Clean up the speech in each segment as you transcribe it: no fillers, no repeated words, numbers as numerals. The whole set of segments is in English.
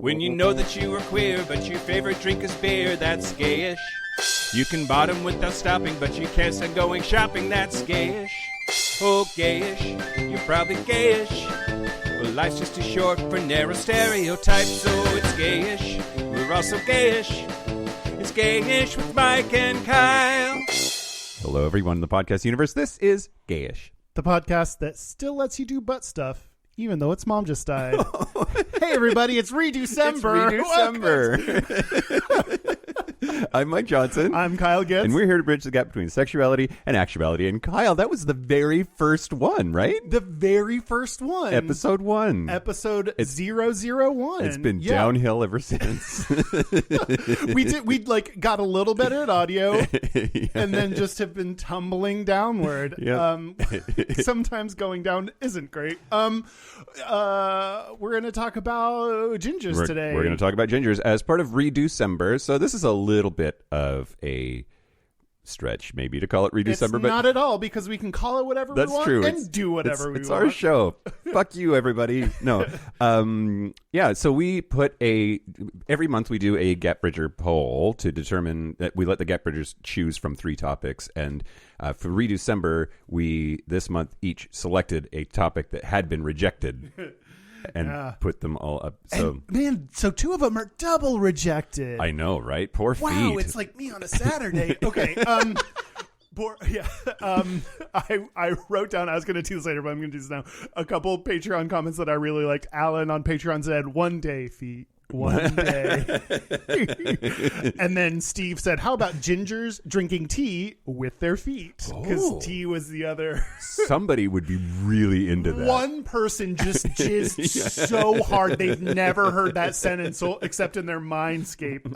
When you know that you are queer, but your favorite drink is beer, that's gayish. You can bottom without stopping, but you can't stand going shopping, that's gayish. Oh, gayish, you're probably gayish. Well, life's just too short for narrow stereotypes, so it's gayish. We're also gayish. It's Gayish with Mike and Kyle. Hello, everyone in the podcast universe. This is Gayish, the podcast that still lets you do butt stuff, even though its mom just died. Hey, everybody, it's Redecember. I'm Mike Johnson. I'm Kyle Getz. And we're here to bridge the gap between sexuality and actuality. And Kyle, that was the very first one, right? The very first one. Episode 1. Episode 001. It's been downhill ever since. We got a little better at audio and then just have been tumbling downward. Yep. Sometimes going down isn't great. We're going to talk about gingers today. We're going to talk about gingers as part of Redecember. So this is a little bit of a stretch, maybe, to call it Redecember. It's not at all, because we can call it whatever we want. That's true. And do whatever we want. It's our show. Fuck you, everybody. No. So we put every month we do a Gap Bridger poll to determine that we let the Gap Bridgers choose from 3 topics. And for Redecember, we this month each selected a topic that had been rejected. And put them all up. So so 2 of them are double rejected. I know, right? Poor feet. Wow, it's like me on a Saturday. Okay. I wrote down, I was going to do this later, but I'm going to do this now, a couple Patreon comments that I really liked. Alan on Patreon said, "One day, feet. One day." And then Steve said, "How about gingers drinking tea with their feet?" Because tea was the other. Somebody would be really into that. One person just jizzed so hard they've never heard that sentence except in their mindscape.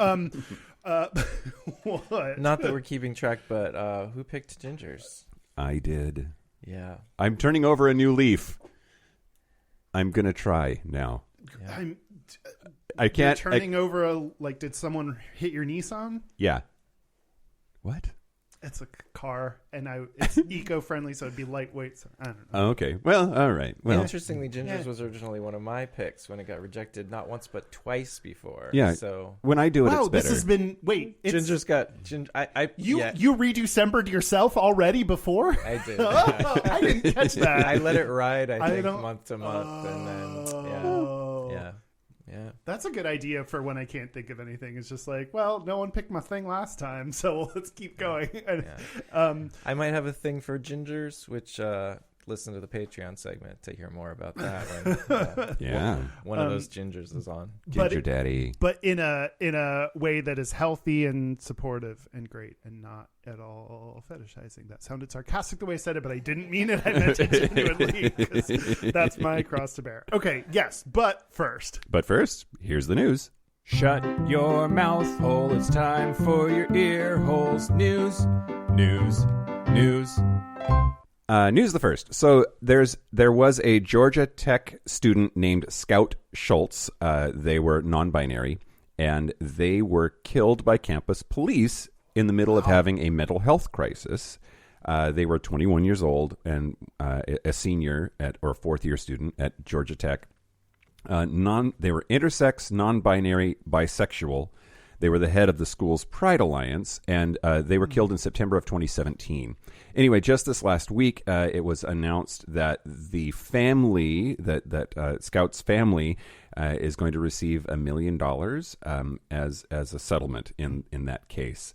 What? Not that we're keeping track, but who picked gingers? I did. Yeah. I'm turning over a new leaf. I'm going to try now. Yeah. I can't. You're turning over did someone hit your Nissan? Yeah. What? It's a car, and it's eco-friendly, so it'd be lightweight. So I don't know. Oh, okay. Well, all right. Well, interestingly, gingers was originally one of my picks when it got rejected, not once but twice before. Yeah. So when I do it, it's better. This has been gingers got You Redecembered yourself already before? I did. I didn't catch that. I let it ride. I think month to month, and then yeah. That's a good idea for when I can't think of anything. It's just like, well, no one picked my thing last time, so let's keep going. I might have a thing for gingers, which listen to the Patreon segment to hear more about that. When, one of those gingers is on. Ginger Daddy. But in a way that is healthy and supportive and great, and not at all fetishizing. That sounded sarcastic the way I said it, but I didn't mean it. I meant it genuinely, because that's my cross to bear. Okay, yes, but first, here's the news. Shut your mouth hole. It's time for your ear holes. News. News the first. So there was a Georgia Tech student named Scout Schultz. They were non-binary, and they were killed by campus police in the middle of having a mental health crisis. They were 21 years old and a senior or 4th-year student at Georgia Tech. They were intersex, non-binary, bisexual. They were the head of the school's Pride Alliance, and they were killed in September of 2017. Anyway, just this last week, it was announced that the family, that Scout's family, is going to receive $1 million as a settlement in that case.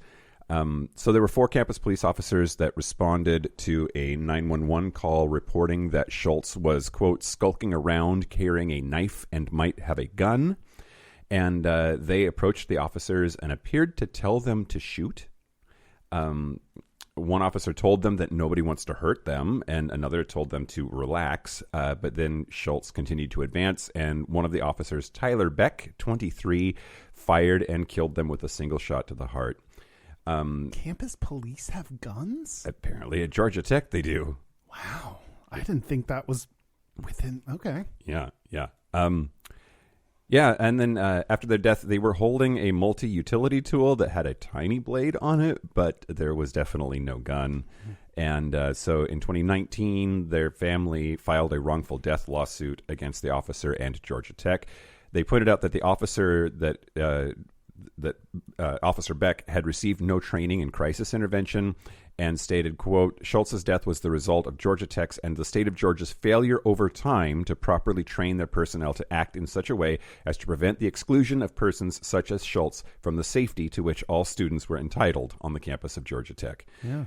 So there were 4 campus police officers that responded to a 911 call reporting that Schultz was, quote, skulking around carrying a knife and might have a gun. And they approached the officers and appeared to tell them to shoot. One officer told them that nobody wants to hurt them, and another told them to relax. But then Schultz continued to advance, and one of the officers, Tyler Beck, 23, fired and killed them with a single shot to the heart. Campus police have guns? Apparently at Georgia Tech they do. Wow. I didn't think that was within... Okay. Yeah. Yeah, and then after their death, they were holding a multi-utility tool that had a tiny blade on it, but there was definitely no gun. And so in 2019, their family filed a wrongful death lawsuit against the officer and Georgia Tech. They pointed out that the officer Officer Beck had received no training in crisis intervention, and stated, quote, Schultz's death was the result of Georgia Tech's and the state of Georgia's failure over time to properly train their personnel to act in such a way as to prevent the exclusion of persons such as Schultz from the safety to which all students were entitled on the campus of Georgia Tech. Yeah.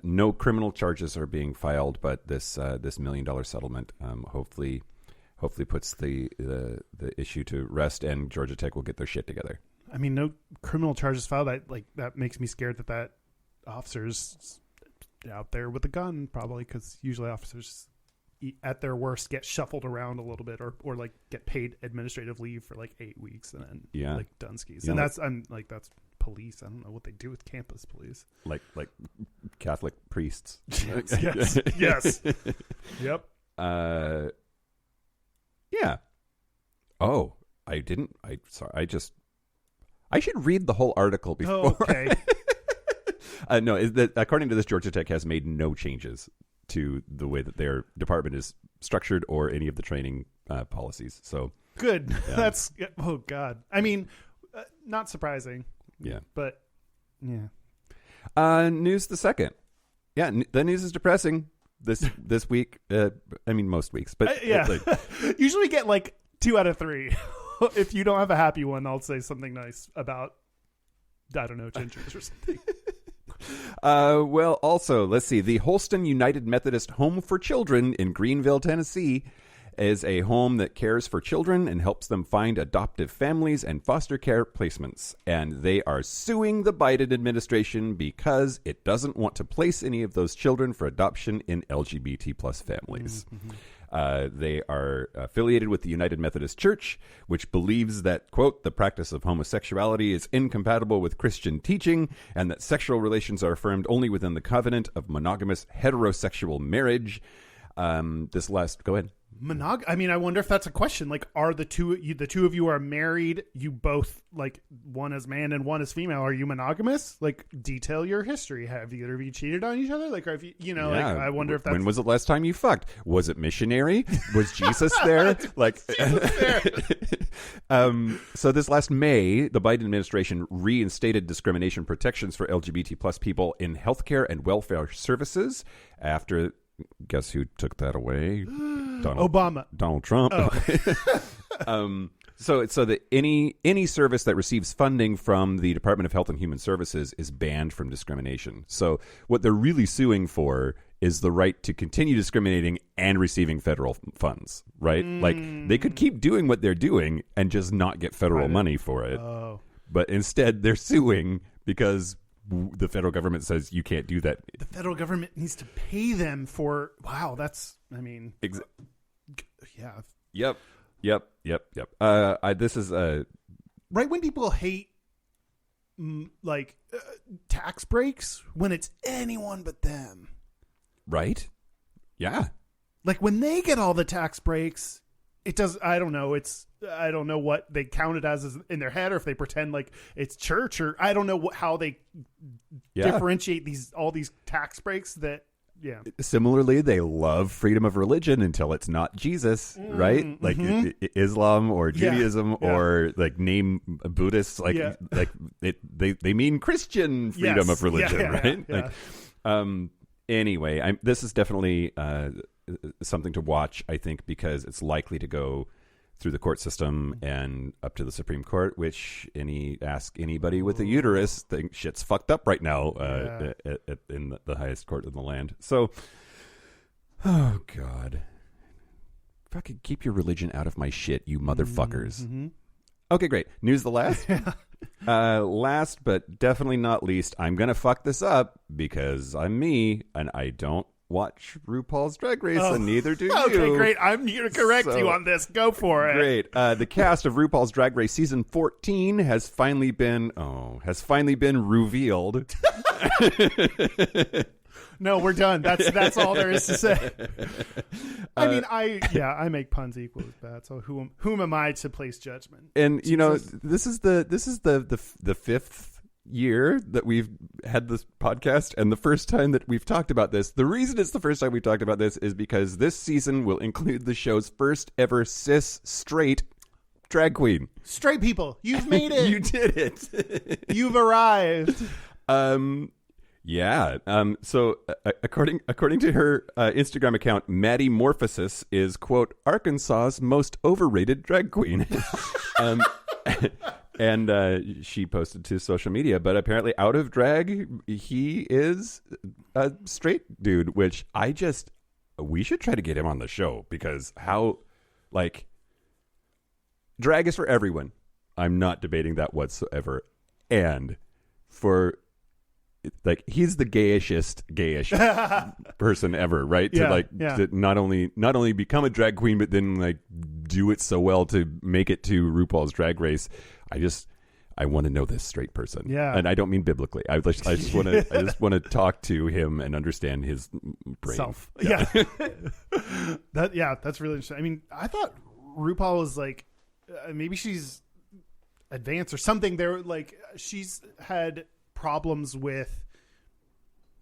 No criminal charges are being filed, but this $1 million settlement hopefully puts the issue to rest, and Georgia Tech will get their shit together. I mean, no criminal charges filed. That makes me scared that officer's out there with a gun, probably, because usually officers at their worst get shuffled around a little bit, or like get paid administrative leave for like 8 weeks, and then like Dunskies. Yeah, and that's police. I don't know what they do with campus police. Like Catholic priests. Yes. Yep. Yeah. Oh, I should read the whole article before. Oh, okay. No, is that according to this, Georgia Tech has made no changes to the way that their department is structured or any of the training policies. So good. Yeah. That's God. I mean, not surprising. Yeah, but yeah. News the second. Yeah, the news is depressing this week. I mean, most weeks, but yeah. Usually get like 2 out of 3. If you don't have a happy one, I'll say something nice about, I don't know, gingers or something. Well, also, let's see. The Holston United Methodist Home for Children in Greenville, Tennessee, is a home that cares for children and helps them find adoptive families and foster care placements. And they are suing the Biden administration because it doesn't want to place any of those children for adoption in LGBT plus families. Mm-hmm. They are affiliated with the United Methodist Church, which believes that, quote, the practice of homosexuality is incompatible with Christian teaching and that sexual relations are affirmed only within the covenant of monogamous heterosexual marriage. Go ahead. I mean, I wonder if that's a question. Like, are the two of you are married? You both, like, one is man and one is female. Are you monogamous? Like, detail your history. Have either of you cheated on each other? Like, have you, yeah. like, I wonder if that's... When was the last time you fucked? Was it missionary? Was Jesus there? Like, so this last May, the Biden administration reinstated discrimination protections for LGBT plus people in healthcare and welfare services after... Guess who took that away? Obama. Donald Trump. Oh. So that any service that receives funding from the Department of Health and Human Services is banned from discrimination. So what they're really suing for is the right to continue discriminating and receiving federal funds, right? Like, they could keep doing what they're doing and just not get federal money for it. Oh. But instead, they're suing because the federal government says you can't do that. The federal government needs to pay them for... Wow, that's... I mean... Yeah. Yep. This is... right when people hate, tax breaks, when it's anyone but them. Right? Yeah. Like, when they get all the tax breaks... It does. I don't know. I don't know what they count it as in their head, or if they pretend like it's church, or I don't know how they differentiate all these tax breaks. That Similarly, they love freedom of religion until it's not Jesus, right? Like Islam or Judaism or like name Buddhists, they mean Christian freedom of religion, right? Yeah. Anyway, this is definitely something to watch, I think, because it's likely to go through the court system and up to the Supreme Court, which ask anybody with a uterus, think shit's fucked up right now in the highest court in the land. So, oh God, fucking keep your religion out of my shit, you motherfuckers. Mm-hmm. Okay, great. News the last. Last but definitely not least, I'm gonna fuck this up because I'm me and I don't watch RuPaul's Drag Race, and neither do you. Okay, great. I'm here to correct you on this. Go for it. Great. The cast of RuPaul's Drag Race season 14 has finally been revealed. No, we're done. That's all there is to say. I mean, I make puns equal as bad. So whom am I to place judgment? And this is the fifth year that we've had this podcast, and the first time that we've talked about this. The reason it's the first time we talked about this is because this season will include the show's first ever cis straight drag queen. Straight people, you've made it. You did it. You've arrived. Yeah. So according to her Instagram account, Maddie Morphosis is, quote, Arkansas's most overrated drag queen. And she posted to social media, but apparently out of drag, he is a straight dude, which we should try to get him on the show, because drag is for everyone. I'm not debating that whatsoever. And he's the gayish person ever, right? Yeah, To not only become a drag queen, but then do it so well to make it to RuPaul's Drag Race. I want to know this straight person. Yeah. And I don't mean biblically. I just want to talk to him and understand his brain. Self. Yeah. That's really interesting. I mean, I thought RuPaul was maybe she's advanced or something. She's had problems with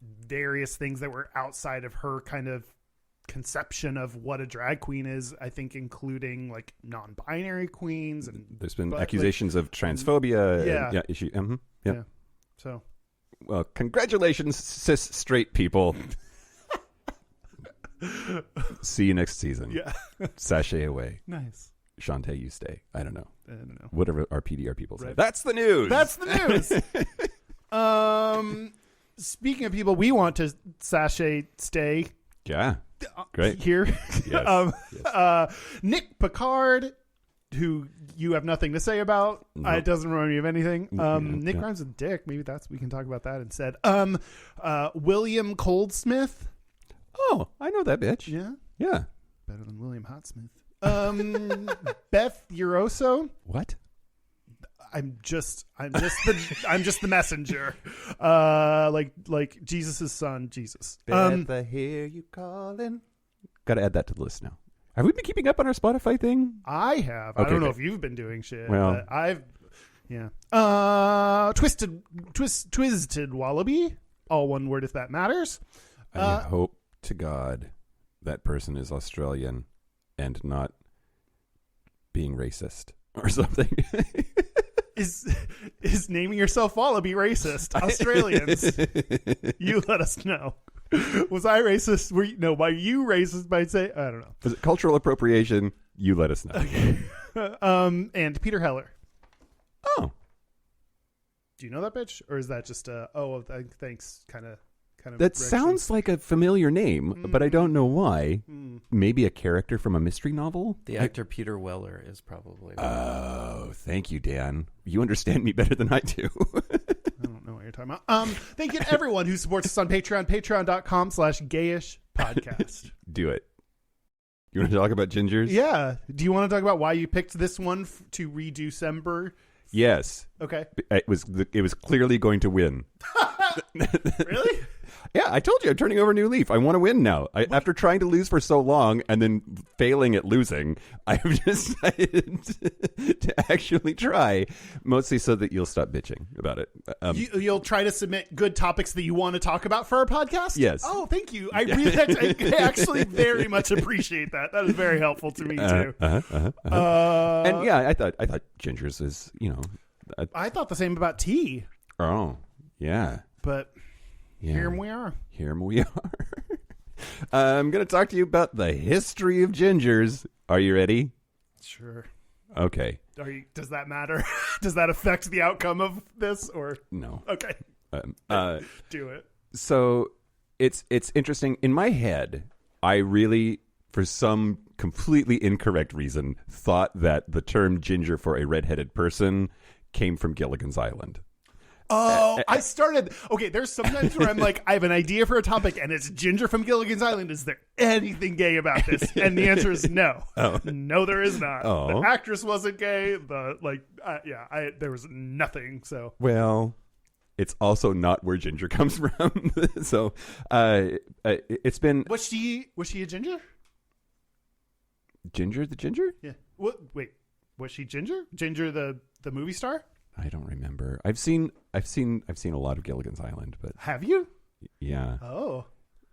various things that were outside of her kind of conception of what a drag queen is, I think, including non-binary queens, and there's been accusations of transphobia. Yeah. So, well, congratulations, cis straight people. See you next season. Yeah. Sashay away. Nice. Shantae, you stay. I don't know. Whatever our PDR people say. Right. That's the news. That's the news. Speaking of people we want to sashay stay. Yeah. Great. Here. Yes. Nick Picard, who you have nothing to say about. Nope. It doesn't remind me of anything. Nick Grimes a dick. Maybe we can talk about that instead. William Goldsmith. Oh, I know that bitch. Yeah. Yeah. Better than William Hotsmith. Beth Uroso. What? I'm just the messenger. Like Jesus' son, Jesus. Beth, I hear you calling. Got to add that to the list now. Have we been keeping up on our Spotify thing? I have. Okay, I don't know if you've been doing shit. Well, but I've. Yeah. Twisted Wallaby. All one word if that matters. I hope to God that person is Australian and not being racist or something. Is naming yourself Wallaby racist? Australians, you let us know. Was I racist? Were you racist by say? I don't know. Was it cultural appropriation? You let us know. Okay. And Peter Heller. Oh, do you know that bitch, or is that just thanks kind of? That sounds like a familiar name, but I don't know why. Maybe a character from a mystery novel? The actor Peter Weller is probably. Oh, thank you, Dan. You understand me better than I do. I don't know what you're talking about. Thank you to everyone who supports us on Patreon, patreon.com/gayish podcast. Do it. You want to talk about gingers? Yeah. Do you want to talk about why you picked this one to redo-cember? Yes. Okay. It was clearly going to win. Really? Yeah, I told you I'm turning over a new leaf. I want to win now. After trying to lose for so long and then failing at losing, I've decided to actually try, mostly so that you'll stop bitching about it. You'll try to submit good topics that you want to talk about for our podcast? Yes. Oh, thank you. I actually very much appreciate that. That is very helpful to me, too. And yeah, I thought gingers is, I thought the same about tea. Oh, yeah. But... yeah. Here we are. I'm going to talk to you about the history of gingers. Are you ready? Sure. Okay. Does that matter? Does that affect the outcome of this, or no? Okay. Do it. So it's interesting. In my head, I really, for some completely incorrect reason, thought that the term ginger for a redheaded person came from Gilligan's Island. Oh, I started. Okay, there's sometimes where I'm like, I have an idea for a topic, and it's Ginger from Gilligan's Island. Is there anything gay about this? And the answer is no. Oh. No, there is not. Oh. The actress wasn't gay. There was nothing. So, well, it's also not where ginger comes from. So, it's been. Was she a ginger? Ginger the ginger? Yeah. What? Wait, was she Ginger? Ginger the movie star? I don't remember. I've seen a lot of Gilligan's Island, but have you? Yeah. Oh.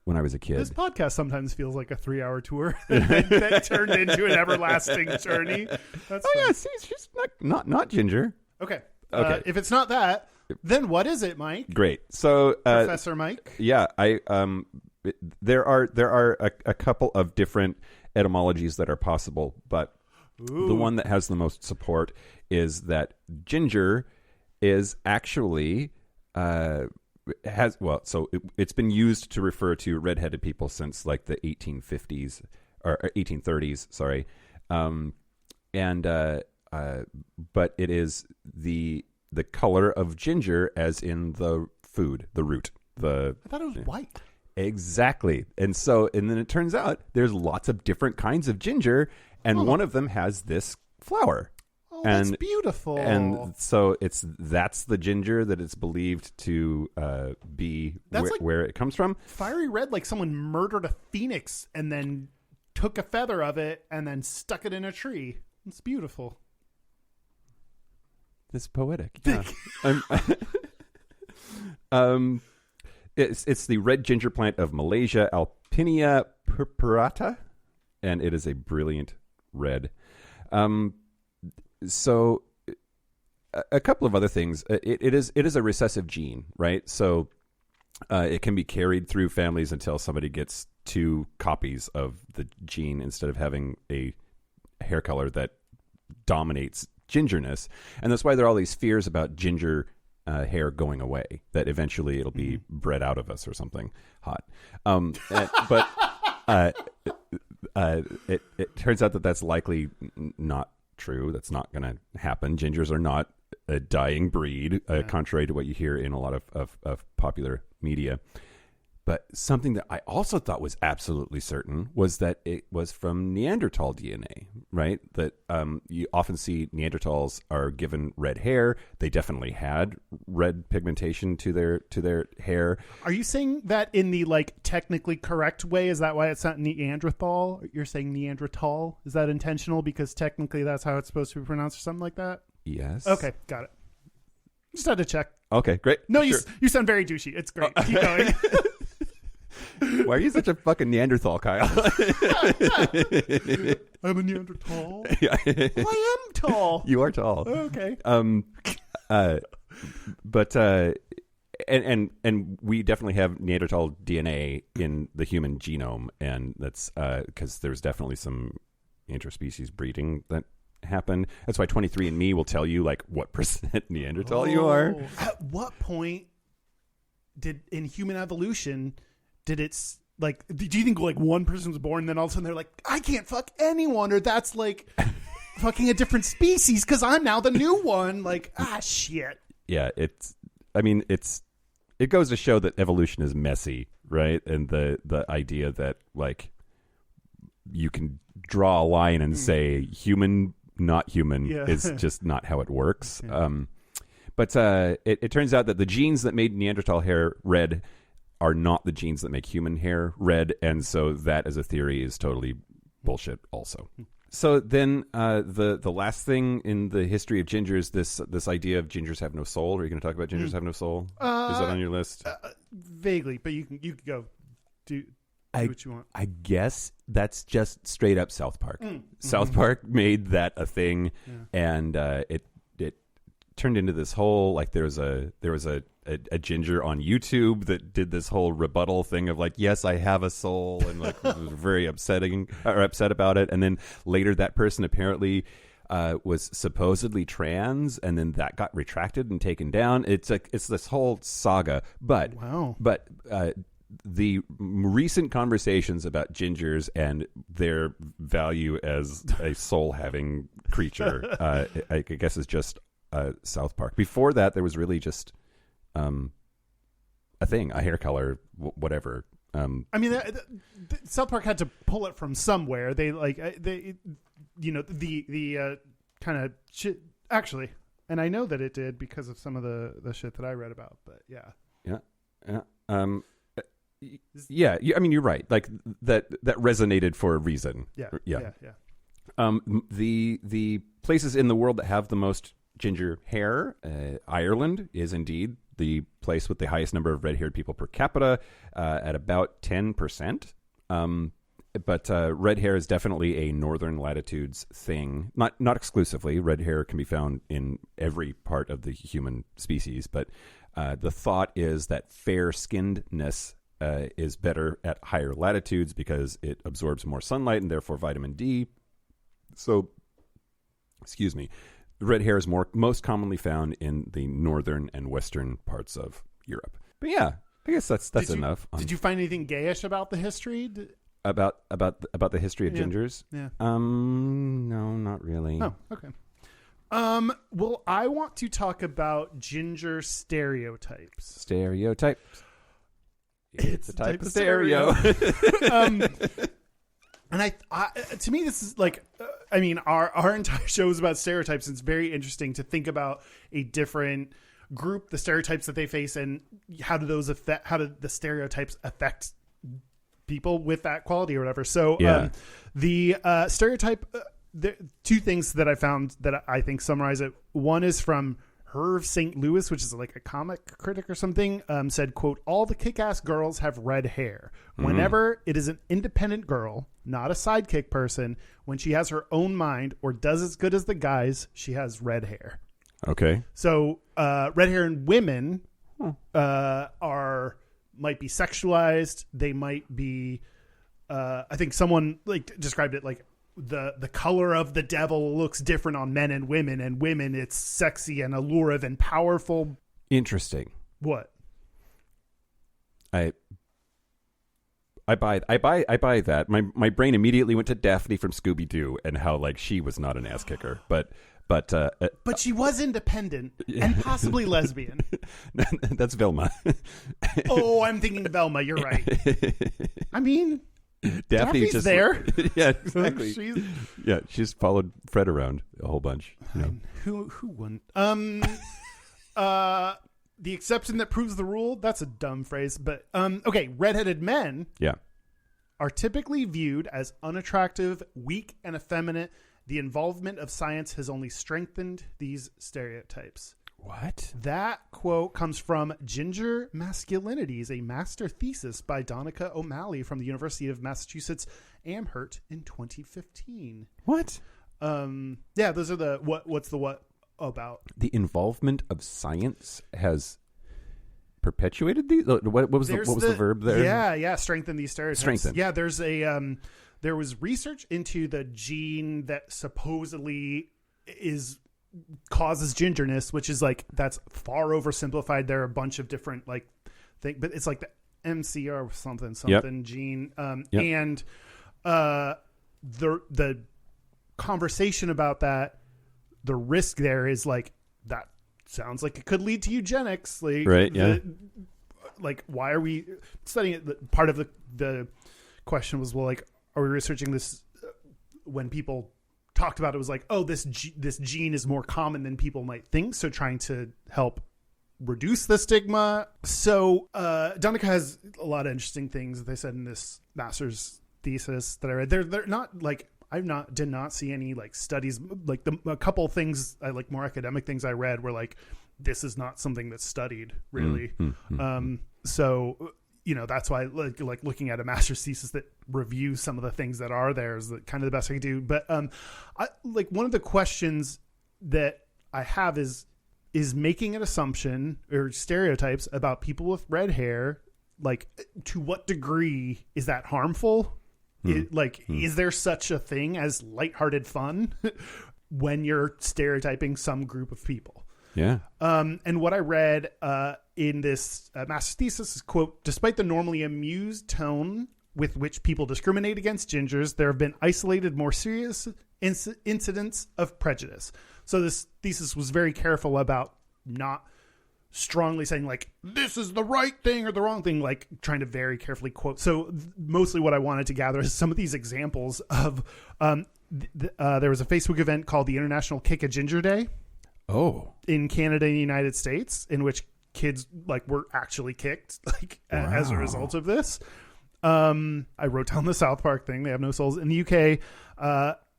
when I was a kid. This podcast sometimes feels like a 3-hour tour that turned into an everlasting journey. That's fun. Yeah, see, she's not ginger. Okay. Okay. If it's not that, then what is it, Mike? Great. So, Professor Mike? Yeah, there are a couple of different etymologies that are possible, but the one that has the most support is that ginger is actually it's been used to refer to redheaded people since like the 1850s or 1830s. Sorry, but it is the color of ginger, as in the food, the root. I thought it was white. Exactly. And then it turns out there's lots of different kinds of ginger, and one of them has this flower. Oh, that's beautiful. And so that's the ginger that it's believed to be where it comes from. Fiery red, like someone murdered a phoenix and then took a feather of it and then stuck it in a tree. It's beautiful. It's poetic. Yeah. It's the red ginger plant of Malaysia, Alpinia purpurata, and it is a brilliant red. So a couple of other things. It is a recessive gene, right? So it can be carried through families until somebody gets 2 copies of the gene instead of having a hair color that dominates gingerness. And that's why there are all these fears about ginger hair going away, that eventually it'll be bred out of us or something hot. But it turns out that that's likely not true. That's not going to happen. Gingers are not a dying breed, contrary to what you hear in a lot of popular media. But something that I also thought was absolutely certain was that it was from Neanderthal DNA, right? That you often see Neanderthals are given red hair. They definitely had red pigmentation to their hair. Are you saying that in the technically correct way? Is that why it's not Neanderthal? You're saying Neanderthal? Is that intentional because technically that's how it's supposed to be pronounced or something like that? Yes. Okay, got it. Just had to check. Okay, great. No, sure. you sound very douchey. It's great. Keep going. Why are you such a fucking Neanderthal, Kyle? I'm a Neanderthal. Yeah. Well, I am tall. You are tall. Okay. But we definitely have Neanderthal DNA in the human genome, and that's because there's definitely some interspecies breeding that happened. That's why 23andMe will tell you what percent Neanderthal you are. At what point in human evolution did it's do you think one person was born and then all of a sudden they're like, I can't fuck anyone, or that's fucking a different species because I'm now the new one? Shit. Yeah, it goes to show that evolution is messy, right? And the idea that you can draw a line and say human, not human is just not how it works. Yeah. But it turns out that the genes that made Neanderthal hair red are not the genes that make human hair red, and so that as a theory is totally bullshit also. So then the last thing in the history of gingers, this idea of gingers have no soul. Are you going to talk about gingers have no soul? Is that on your list? Vaguely, but you can go do what you want. I guess that's just straight up South Park. South Park made that a thing, and it turned into this whole there was a ginger on YouTube that did this whole rebuttal thing of yes, I have a soul, and was very upset about it. And then later that person apparently was supposedly trans, and then that got retracted and taken down. It's this whole saga. But wow. But the recent conversations about gingers and their value as a soul having creature, I guess, is just South Park. Before that, there was really just a thing, a hair color, whatever. South Park had to pull it from somewhere. They the kind of shit. Actually, and I know that it did because of some of the shit that I read about. But yeah. Yeah, you're right. That resonated for a reason. Yeah. The places in the world that have the most ginger hair, Ireland is indeed the place with the highest number of red-haired people per capita at about 10%. But red hair is definitely a northern latitudes thing. Not exclusively. Red hair can be found in every part of the human species. But the thought is that fair-skinnedness is better at higher latitudes because it absorbs more sunlight and therefore vitamin D. So, excuse me, red hair is most commonly found in the northern and western parts of Europe. But yeah, I guess that's enough. Did you find anything gayish about the history? About the history of gingers? Yeah. No, not really. Oh, okay. Well, I want to talk about ginger stereotypes. Stereotypes. It's a type of stereo. And to me, this is like, our entire show is about stereotypes. And it's very interesting to think about a different group, the stereotypes that they face, and how do the stereotypes affect people with that quality or whatever. So the stereotype, two things that I found that I think summarize it. One is from Herve St. Louis, which is like a comic critic or something, said, quote, "All the kick-ass girls have red hair. Whenever it is an independent girl, not a sidekick person, when she has her own mind or does as good as the guys, she has red hair." Okay. So red hair in women might be sexualized. They might be, I think someone like described it like the color of the devil looks different on men and women it's sexy and alluring and powerful. Interesting. What? I buy that. My brain immediately went to Daphne from Scooby-Doo and how like she was not an ass kicker, but she was independent and possibly lesbian. That's Velma. Oh, I'm thinking Velma. You're right. I mean, Daphne's just there. Yeah, exactly. She's followed Fred around a whole bunch. Who wouldn't? The exception that proves the rule. That's a dumb phrase, but okay. Redheaded men, are typically viewed as unattractive, weak, and effeminate. The involvement of science has only strengthened these stereotypes. What? That quote comes from Ginger Masculinities, a master thesis by Donica O'Malley from the University of Massachusetts Amherst in 2015. What? Those are the what's the what about? The involvement of science has perpetuated these? What was the verb there? Yeah, strengthen these stereotypes. Strengthen. Yeah, there's a there was research into the gene that supposedly causes gingerness, which is like, that's far oversimplified. There are a bunch of different like things, but it's like the MCR something gene. And the conversation about that, the risk there is like, that sounds like it could lead to eugenics. Like, right. Yeah. Like, why are we studying it? Part of the question was, well, like, are we researching this when people talked about it was like, oh, this gene is more common than people might think. So trying to help reduce the stigma. So Donica has a lot of interesting things that they said in this master's thesis that I read. They're not like, did not see any like studies, like a couple things, like more academic things I read were like, this is not something that's studied really. So, that's why like looking at a master's thesis that reviews some of the things that are there is kind of the best I can do. But like one of the questions that I have is making an assumption or stereotypes about people with red hair, like to what degree is that harmful? Is there such a thing as lighthearted fun when you're stereotyping some group of people? Yeah. And what I read in this master's thesis is, quote, "Despite the normally amused tone with which people discriminate against gingers, there have been isolated, more serious incidents of prejudice." So this thesis was very careful about not strongly saying like, this is the right thing or the wrong thing, like trying to very carefully quote. So mostly what I wanted to gather is some of these examples of there was a Facebook event called the International Kick a Ginger Day. Oh, in Canada and the United States, in which kids like were actually kicked as a result of this. I wrote down the South Park thing. They have no souls. In the UK,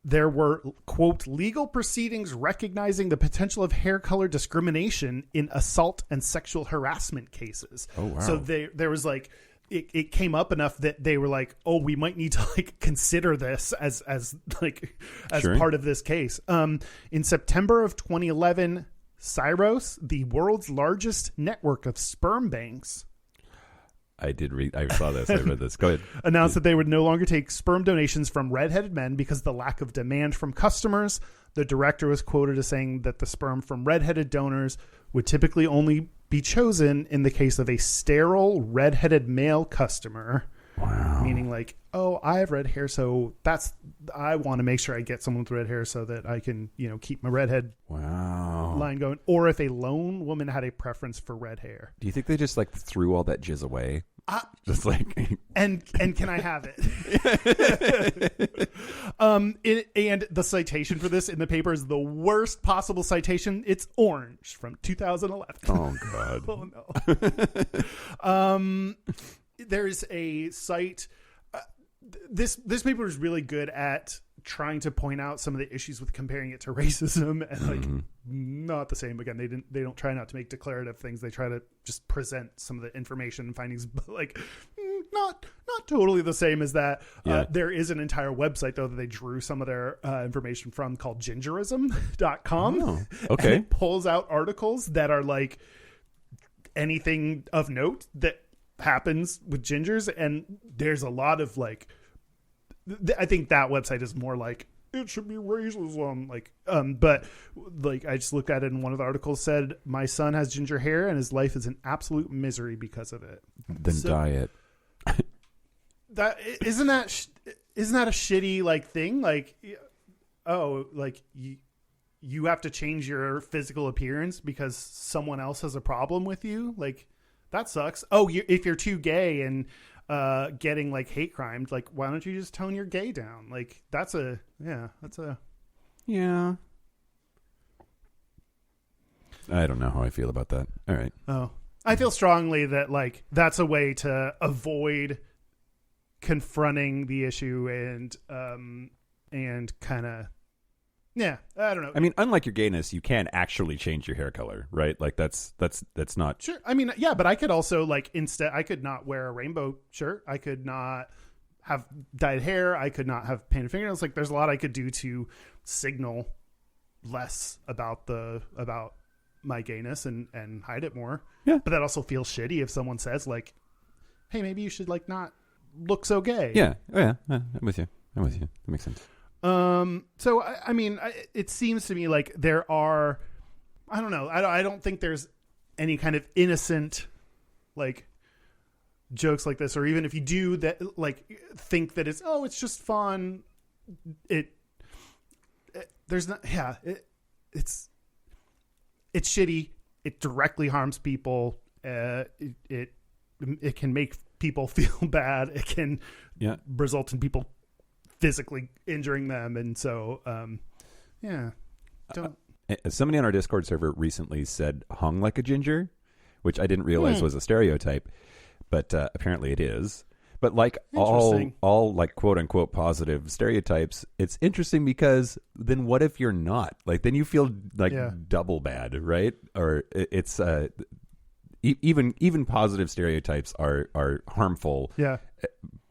there were, quote, legal proceedings recognizing the potential of hair color discrimination in assault and sexual harassment cases. Oh, wow. So there was like, it came up enough that they were like, oh, we might need to like consider this as Sure. part of this case. In September of 2011, Syros, the world's largest network of sperm banks, I saw this. I read this. Go ahead. announced that they would no longer take sperm donations from redheaded men because of the lack of demand from customers. The director was quoted as saying that the sperm from redheaded donors would typically only be chosen in the case of a sterile redheaded male customer. Wow. Meaning like, oh, I have red hair, so I want to make sure I get someone with red hair so that I can, keep my redhead line going. Or if a lone woman had a preference for red hair. Do you think they just like threw all that jizz away? Just like and can I have it? And the citation for this in the paper is the worst possible citation. It's Orange from 2011. Oh God. Oh no. There's a site. This paper is really good at trying to point out some of the issues with comparing it to racism, and not the same. Again, they don't try not to make declarative things. They try to just present some of the information and findings, but like not totally the same as that. Yeah. There is an entire website though that they drew some of their information from called gingerism.com. Oh, okay. And it pulls out articles that are like anything of note that happens with gingers, and there's a lot of like I think that website is more like it should be racism, like but like I just looked at it and one of the articles said my son has ginger hair and his life is an absolute misery because of it. Then dye it. That isn't that a shitty like thing, like like you have to change your physical appearance because someone else has a problem with you, like that sucks. Oh, if you're too gay and getting like hate crimed, like why don't you just tone your gay down? Like yeah. I don't know how I feel about that. All right. Oh, I feel strongly that like that's a way to avoid confronting the issue and kind of. Yeah, I don't know. I mean, unlike your gayness, you can actually change your hair color, right? Like that's not sure. I mean, yeah, but I could also like instead I could not wear a rainbow shirt. I could not have dyed hair. I could not have painted fingernails. Like there's a lot I could do to signal less about my gayness and hide it more. Yeah. But that also feels shitty if someone says like, "Hey, maybe you should like not look so gay." Yeah. Oh yeah. I'm with you. That makes sense. So I mean, it seems to me like there are, I don't know. I don't think there's any kind of innocent, like jokes like this, or even if you do that, like think that it's just fun. There's not, yeah, it's shitty. It directly harms people. It can make people feel bad. It can result in people physically injuring them, and so don't. Somebody on our Discord server recently said hung like a ginger, which I didn't realize was a stereotype, but apparently it is. But like all like quote unquote positive stereotypes, it's interesting because then what if you're not? Like then you feel like double bad, right? Or it's even positive stereotypes are harmful. Yeah.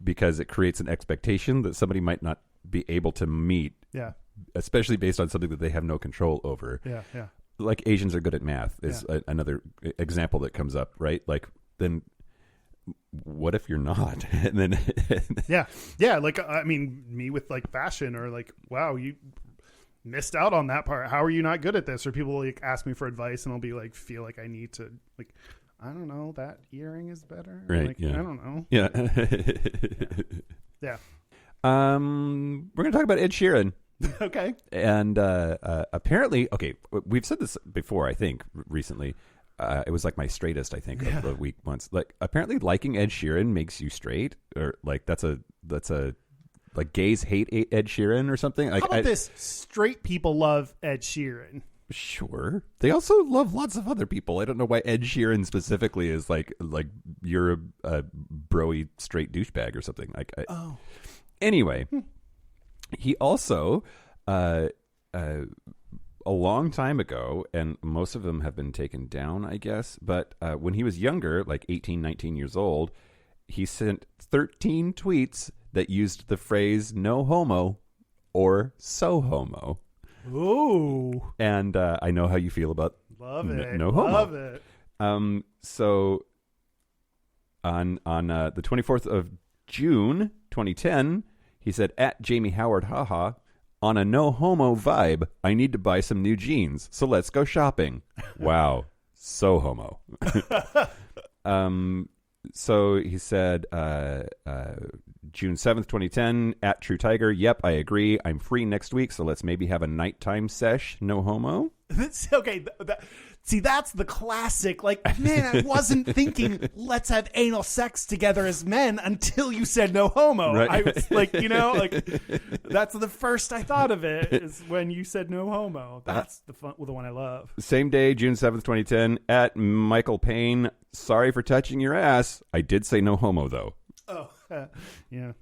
Because it creates an expectation that somebody might not be able to meet. Yeah. Especially based on something that they have no control over. Yeah. Yeah. Like Asians are good at math is another example that comes up, right? Like then what if you're not? And then yeah. Like, I mean, me with like fashion or like, wow, you missed out on that part. How are you not good at this? Or people like ask me for advice and I'll be like, feel like I need to like, I don't know, that earring is better. Right. Like, yeah. I don't know. Yeah. Yeah. We're going to talk about Ed Sheeran. Okay. And apparently, okay, we've said this before, I think, recently. It was like my straightest, I think, of the week once. Like, apparently liking Ed Sheeran makes you straight, or like that's a like gays hate Ed Sheeran or something. Like, how about this? Straight people love Ed Sheeran. Sure. They also love lots of other people. I don't know why Ed Sheeran specifically is like you're a broy straight douchebag or something. Like, anyway, he also a long time ago, and most of them have been taken down, I guess. But when he was younger, like 18, 19 years old, he sent 13 tweets that used the phrase "no homo" or "so homo." Ooh. And I know how you feel about Love it. no homo. Love it. So on the 24th of June, 2010, he said, "At Jamie Howard, haha, on a no homo vibe, I need to buy some new jeans. So let's go shopping." Wow. So homo. So he said, June 7th, 2010, at True Tiger, "Yep, I agree. I'm free next week, so let's maybe have a nighttime sesh. No homo." Okay, see, that's the classic. Like, man, I wasn't thinking let's have anal sex together as men until you said no homo. Right. I was like, that's the first I thought of it is when you said no homo. That's the one I love. Same day, June 7th, 2010, at Michael Payne, "Sorry for touching your ass. I did say no homo, though." Oh, yeah.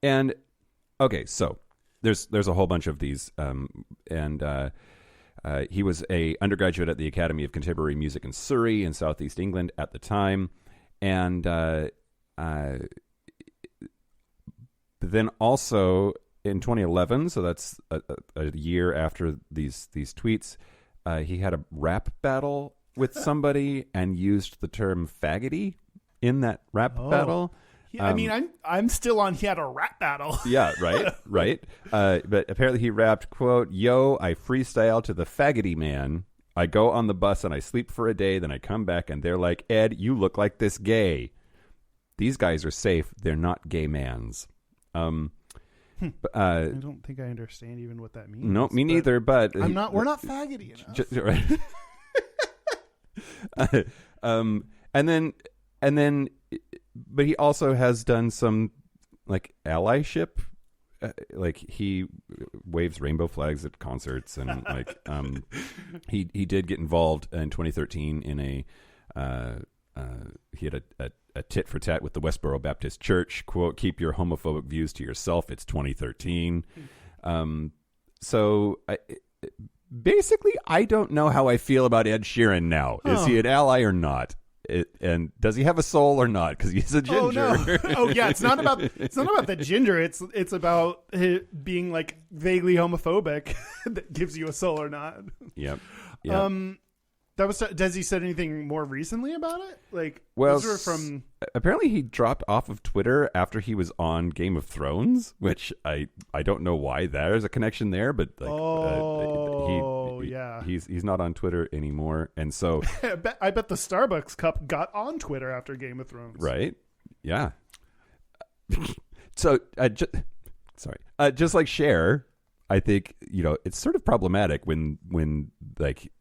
And okay, so there's a whole bunch of these, and he was a undergraduate at the Academy of Contemporary Music in Surrey in southeast England at the time, and then also in 2011, so that's a year after these tweets, he had a rap battle with somebody and used the term "faggoty" in that rap battle. Yeah, I mean, I'm still on. He had a rap battle. Yeah, right. But apparently he rapped, quote, "Yo, I freestyle to the faggoty man. I go on the bus and I sleep for a day. Then I come back and they're like, 'Ed, you look like this gay.' These guys are safe. They're not gay mans." I don't think I understand even what that means. No, me neither. But we're not faggoty enough. Right. And then, but he also has done some like allyship, like he waves rainbow flags at concerts, and like he did get involved in 2013 in he had a tit for tat with the Westboro Baptist Church, quote, "Keep your homophobic views to yourself. It's 2013." So basically, I don't know how I feel about Ed Sheeran now. Is he an ally or not? And does he have a soul or not? Because he's a ginger. Oh no! Oh yeah, it's not about the ginger. It's about it being like vaguely homophobic that gives you a soul or not. Yep. Does he said anything more recently about it? Like, well, those were from apparently he dropped off of Twitter after he was on Game of Thrones, which I don't know why there's a connection there, but like, he's not on Twitter anymore, and so I bet the Starbucks cup got on Twitter after Game of Thrones, right? Yeah. So just like Cher, I think it's sort of problematic when like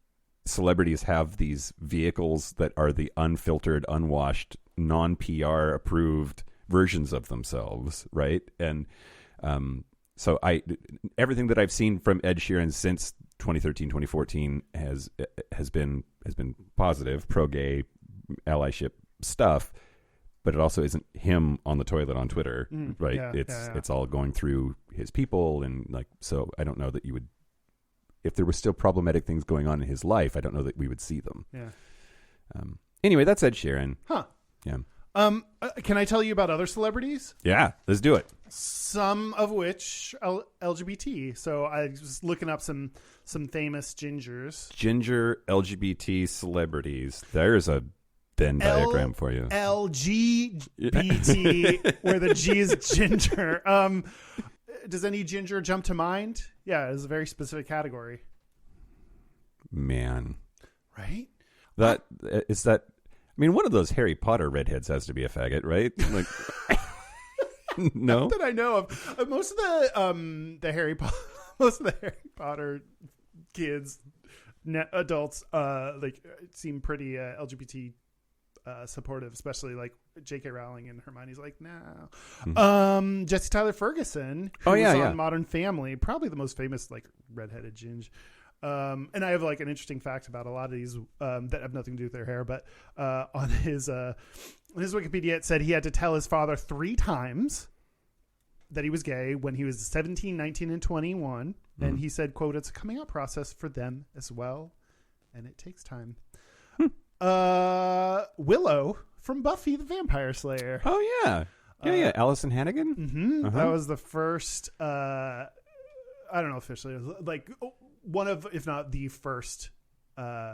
celebrities have these vehicles that are the unfiltered, unwashed, non-PR approved versions of themselves, right? And so everything that I've seen from Ed Sheeran since 2013, 2014 has been positive, pro-gay, allyship stuff, but it also isn't him on the toilet on Twitter, right? Yeah, it's all going through his people, and like, so I don't know that you would, if there were still problematic things going on in his life, I don't know that we would see them. Yeah. Anyway, that's Ed Sheeran. Huh. Yeah. Can I tell you about other celebrities? Yeah, let's do it. Some of which LGBT. So I was looking up some famous gingers. Ginger LGBT celebrities. There's a Venn diagram for you. LGBT, where the G is ginger. Does any ginger jump to mind? Yeah, it's a very specific category. Man. Right? That is that. I mean, one of those Harry Potter redheads has to be a faggot, right? Like, no, that I know of. Most of the Harry Potter kids, adults, like seem pretty LGBT supportive, especially like J.K. Rowling and Hermione's like, no. Mm-hmm. Jesse Tyler Ferguson, who was on Modern Family, probably the most famous like redheaded ginge. And I have like an interesting fact about a lot of these that have nothing to do with their hair, but on his Wikipedia it said he had to tell his father 3 times that he was gay when he was 17, 19, and 21. And he said, quote, "It's a coming out process for them as well, and it takes time." Willow from Buffy the Vampire Slayer. Oh, yeah. Yeah. Allison Hannigan? Mm-hmm. That was the first, I don't know officially, like one of, if not the first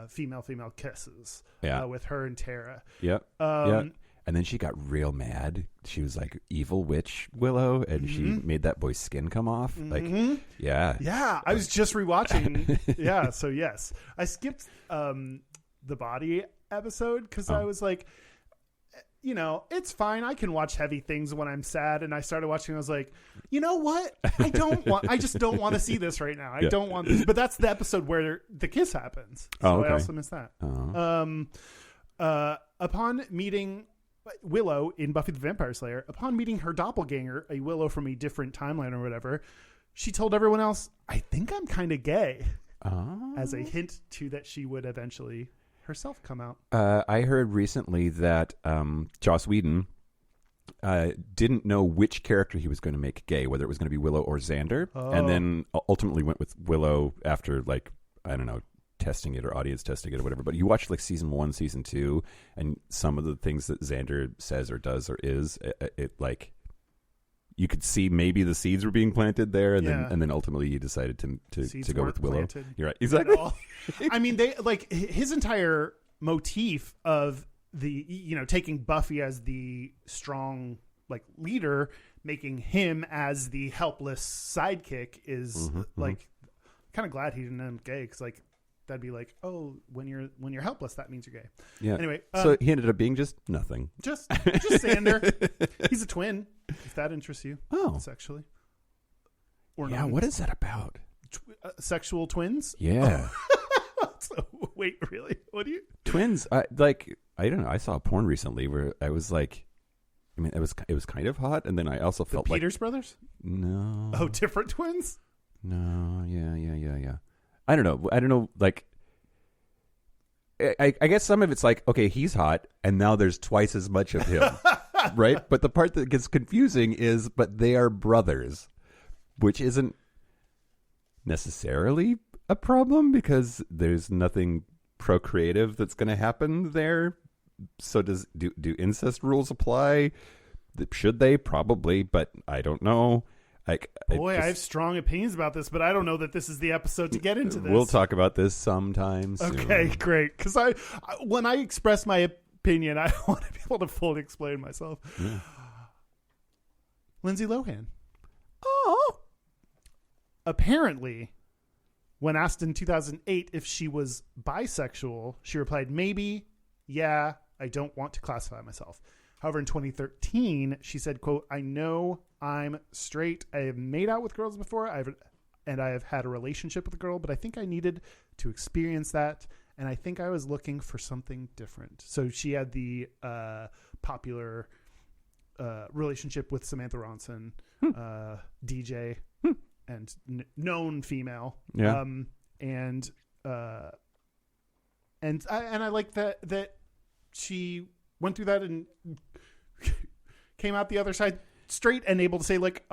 female kisses with her and Tara. Yep. And then she got real mad. She was like evil witch Willow, and she made that boy's skin come off. Like, yeah. I was just rewatching. So yes, I skipped the body episode because I was like, it's fine. I can watch heavy things when I'm sad. And I started watching. I was like, you know what? I just don't want to see this right now. I don't want this. But that's the episode where the kiss happens. So I also missed that. Upon meeting Willow in Buffy the Vampire Slayer, upon meeting her doppelganger, a Willow from a different timeline or whatever, she told everyone else, "I think I'm kind of gay," as a hint to that she would eventually herself come out. I heard recently that Joss Whedon didn't know which character he was going to make gay, whether it was going to be Willow or Xander, and then ultimately went with Willow after, like, I don't know, testing it or audience testing it or whatever. But you watch like season 1, season 2, and some of the things that Xander says or does or is, it like you could see maybe the seeds were being planted there, and then ultimately you decided to go with Willow. Planted. You're right, exactly. I mean, they like his entire motif of the taking Buffy as the strong like leader, making him as the helpless sidekick is like kind of glad he didn't end up gay, because like that'd be like, oh, when you're helpless, that means you're gay. Yeah. Anyway, so he ended up being just nothing. Just Xander. He's a twin, if that interests you. Oh, sexually. Or yeah. What is that about? Sexual twins? Yeah. So, wait, really? What do you? Twins? I don't know. I saw a porn recently where I was like, I mean, it was kind of hot, and then I also felt the Peters brothers? No. Oh, different twins? No. Yeah. I don't know. Like, I guess some of it's like, okay, he's hot, and now there's twice as much of him, right? But the part that gets confusing is, but they are brothers, which isn't necessarily a problem because there's nothing procreative that's going to happen there. So do incest rules apply? Should they? Probably, but I don't know. Like, I have strong opinions about this, but I don't know that this is the episode to get into this. We'll talk about this sometime soon. Okay, great. Because when I express my opinion, I want to be able to fully explain myself. Yeah. Lindsay Lohan. Oh. Apparently, when asked in 2008 if she was bisexual, she replied, "Maybe, yeah, I don't want to classify myself." However, in 2013, she said, quote, "I know I'm straight. I have made out with girls before. I have had a relationship with a girl, but I think I needed to experience that. And I think I was looking for something different." So she had the popular relationship with Samantha Ronson, DJ, and known female. Yeah. And I like that she went through that and came out the other side straight and able to say, like,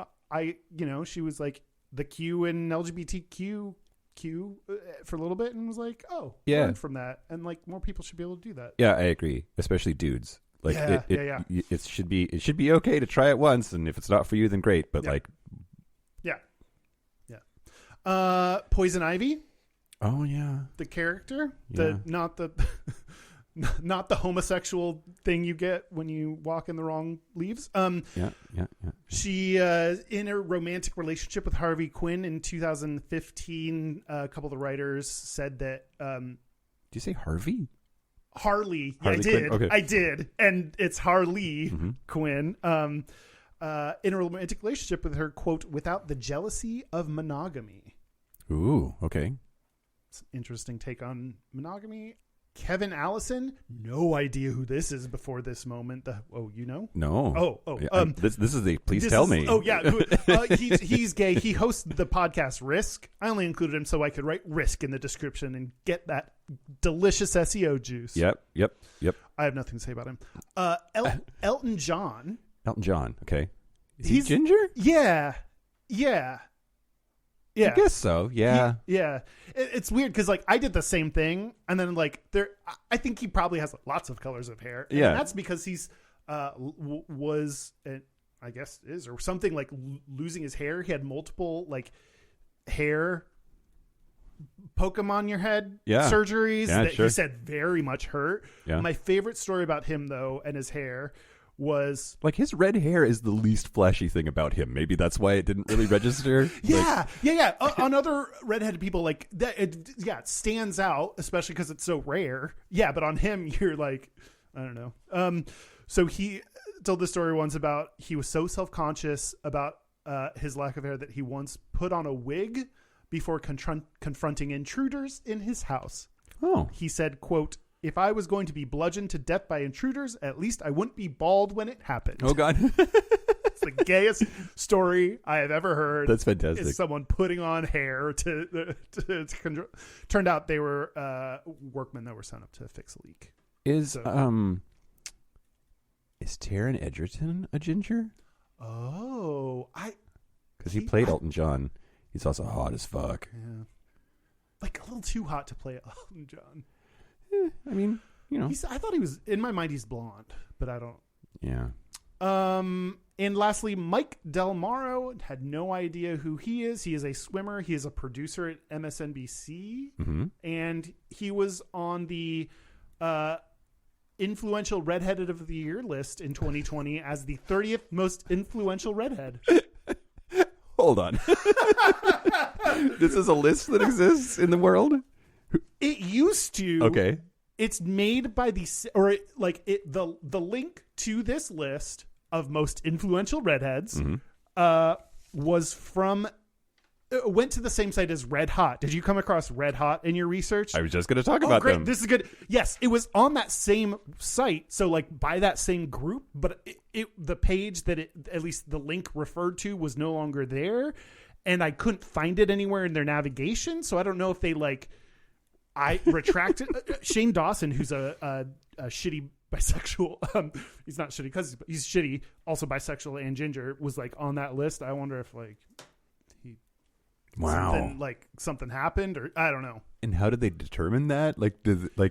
she was like the Q in LGBTQ for a little bit, and was like, oh, learn from that, and like more people should be able to do that. Yeah, I agree, especially dudes. Like, it should be okay to try it once, and if it's not for you, then great. But Poison Ivy. Oh yeah, the character, not the homosexual thing you get when you walk in the wrong leaves. She in a romantic relationship with Harvey Quinn in 2015. A couple of the writers said that. Did you say Harvey? Harley. Harley I did. Quinn? Okay. I did, and it's Harley Quinn. In a romantic relationship with her, quote, "without the jealousy of monogamy." Ooh, okay. It's an interesting take on monogamy. Kevin Allison, no idea who this is before this moment. You know? No. Yeah, this is the please tell me. Oh yeah, he's gay. He hosts the podcast Risk. I only included him so I could write Risk in the description and get that delicious SEO juice. Yep. I have nothing to say about him. Elton John. Elton John. Okay. Is he ginger? Yeah. I guess so. Yeah. It's weird because like I did the same thing, and then like I think he probably has lots of colors of hair. And that's because he's was I guess is or something like losing his hair. He had multiple like hair Pokemon your head surgeries that he said very much hurt. Yeah. My favorite story about him though and his hair was like his red hair is the least flashy thing about him. Maybe that's why it didn't really register. Yeah. On other redheaded people, like that, it stands out, especially because it's so rare. Yeah, but on him, you're like, I don't know. So he told the story once about he was so self-conscious about his lack of hair that he once put on a wig before confronting intruders in his house. Oh, he said, "quote." If I was going to be bludgeoned to death by intruders, at least I wouldn't be bald when it happened. Oh, God. It's the gayest story I have ever heard. That's fantastic. Is someone putting on hair turned out they were workmen that were sent up to fix a leak. Is Taron Egerton a ginger? Oh, because he played Elton John. He's also hot as fuck. Yeah. Like a little too hot to play Elton John. I mean, you know. I thought he was, in my mind, he's blonde, but I don't. Yeah. And lastly, Mike Del Moro had no idea who he is. He is a swimmer. He is a producer at MSNBC. Mm-hmm. And he was on the influential redheaded of the year list in 2020 as the 30th most influential redhead. Hold on. This is a list that exists in the world? It used to. Okay. It's made by the link to this list of most influential redheads was from went to the same site as Red Hot. Did you come across Red Hot in your research? I was just going to talk about great. them. This is good. Yes, it was on that same site, so like by that same group, but the page that at least the link referred to was no longer there, and I couldn't find it anywhere in their navigation. So I don't know if they I retracted. Shane Dawson, who's a shitty bisexual, he's not shitty because he's shitty, also bisexual and ginger, was like on that list. I wonder if something happened, or I don't know. And how did they determine that?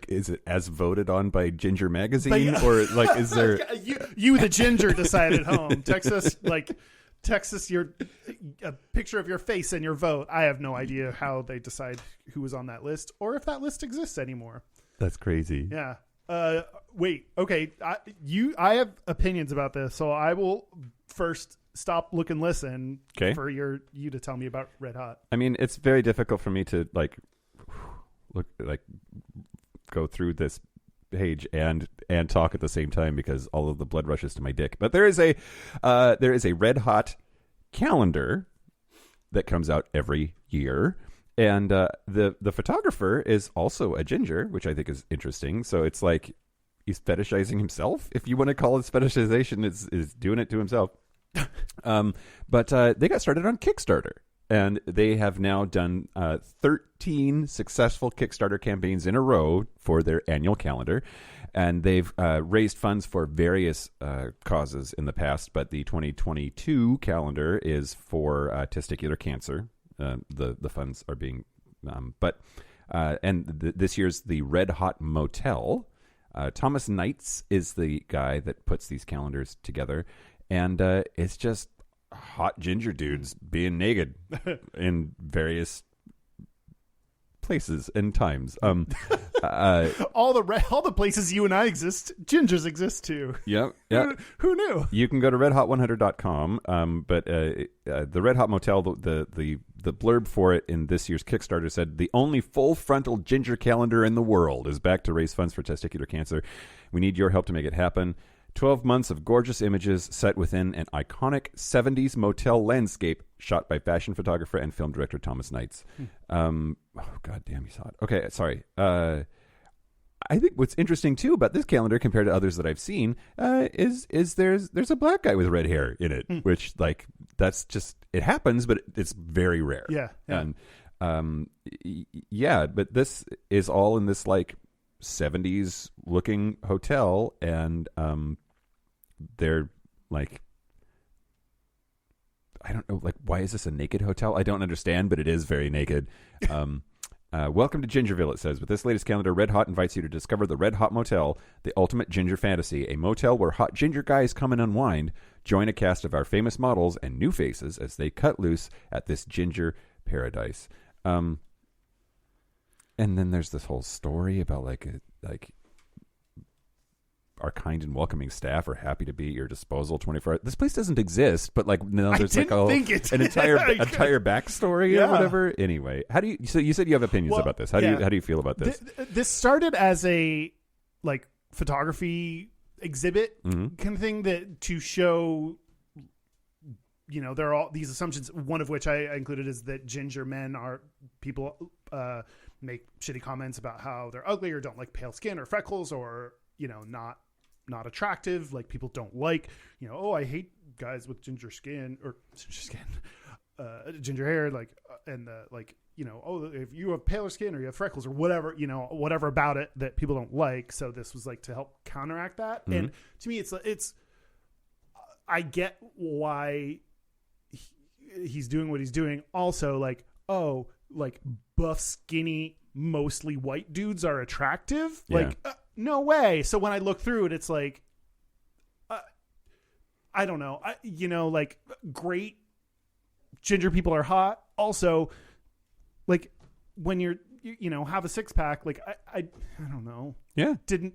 Is it as voted on by Ginger Magazine, or is there you the ginger decide at home? Text us a picture of your face and your vote. I have no idea how they decide who was on that list or if that list exists anymore. That's crazy. Yeah. Wait. Okay. I have opinions about this, so I will first stop, look, and listen for you to tell me about Red Hot. I mean, it's very difficult for me to go through this page and talk at the same time because all of the blood rushes to my dick. But there is a Red Hot calendar that comes out every year, and the photographer is also a ginger, which I think is interesting. So it's like he's fetishizing himself, if you want to call it fetishization. Is doing it to himself. But they got started on Kickstarter. And they have now done 13 successful Kickstarter campaigns in a row for their annual calendar. And they've raised funds for various causes in the past. But the 2022 calendar is for testicular cancer. The funds are being... this year's the Red Hot Motel. Thomas Knights is the guy that puts these calendars together. And it's just hot ginger dudes being naked in various places and times. All the places you and I exist, gingers exist too. Yep. Who knew? You can go to redhot100.com. But the Red Hot Motel, the blurb for it in this year's Kickstarter said, the only full frontal ginger calendar in the world is back to raise funds for testicular cancer. We need your help to make it happen. 12 months of gorgeous images set within an iconic 70s motel landscape shot by fashion photographer and film director Thomas Knights. God damn, he's hot. Okay, sorry. I think what's interesting, too, about this calendar compared to others that I've seen is there's a black guy with red hair in it, which, that's just, it happens, but it's very rare. Yeah. And, but this is all in this, 70s looking hotel, and they're I don't know, like, why is this a naked hotel? I don't understand, but it is very naked. Welcome to Gingerville, it says. With this latest calendar, Red Hot invites you to discover the Red Hot Motel, the ultimate ginger fantasy, a motel where hot ginger guys come and unwind. Join a cast of our famous models and new faces as they cut loose at this ginger paradise. And then there's this whole story about like our kind and welcoming staff are happy to be at your disposal 24 hours. This place doesn't exist, but like now there's like an entire backstory or whatever. Anyway, how do you? So you said you have opinions about this. How do you feel about this? This started as a like photography exhibit kind of thing that to show. You know, there are all these assumptions. One of which I included is that ginger men are people make shitty comments about how they're ugly or don't like pale skin or freckles or not attractive. Like people don't like, I hate guys with ginger skin or ginger hair. Like, if you have paler skin or you have freckles or whatever, whatever about it that people don't like. So this was like to help counteract that. And to me, it's, I get why he's doing what he's doing. Also like, buff, skinny, mostly white dudes are attractive. Like, no way. So when I look through it, it's like, I don't know. Like great ginger people are hot. Also, like when you're, have a six pack, like I don't know. Yeah. I don't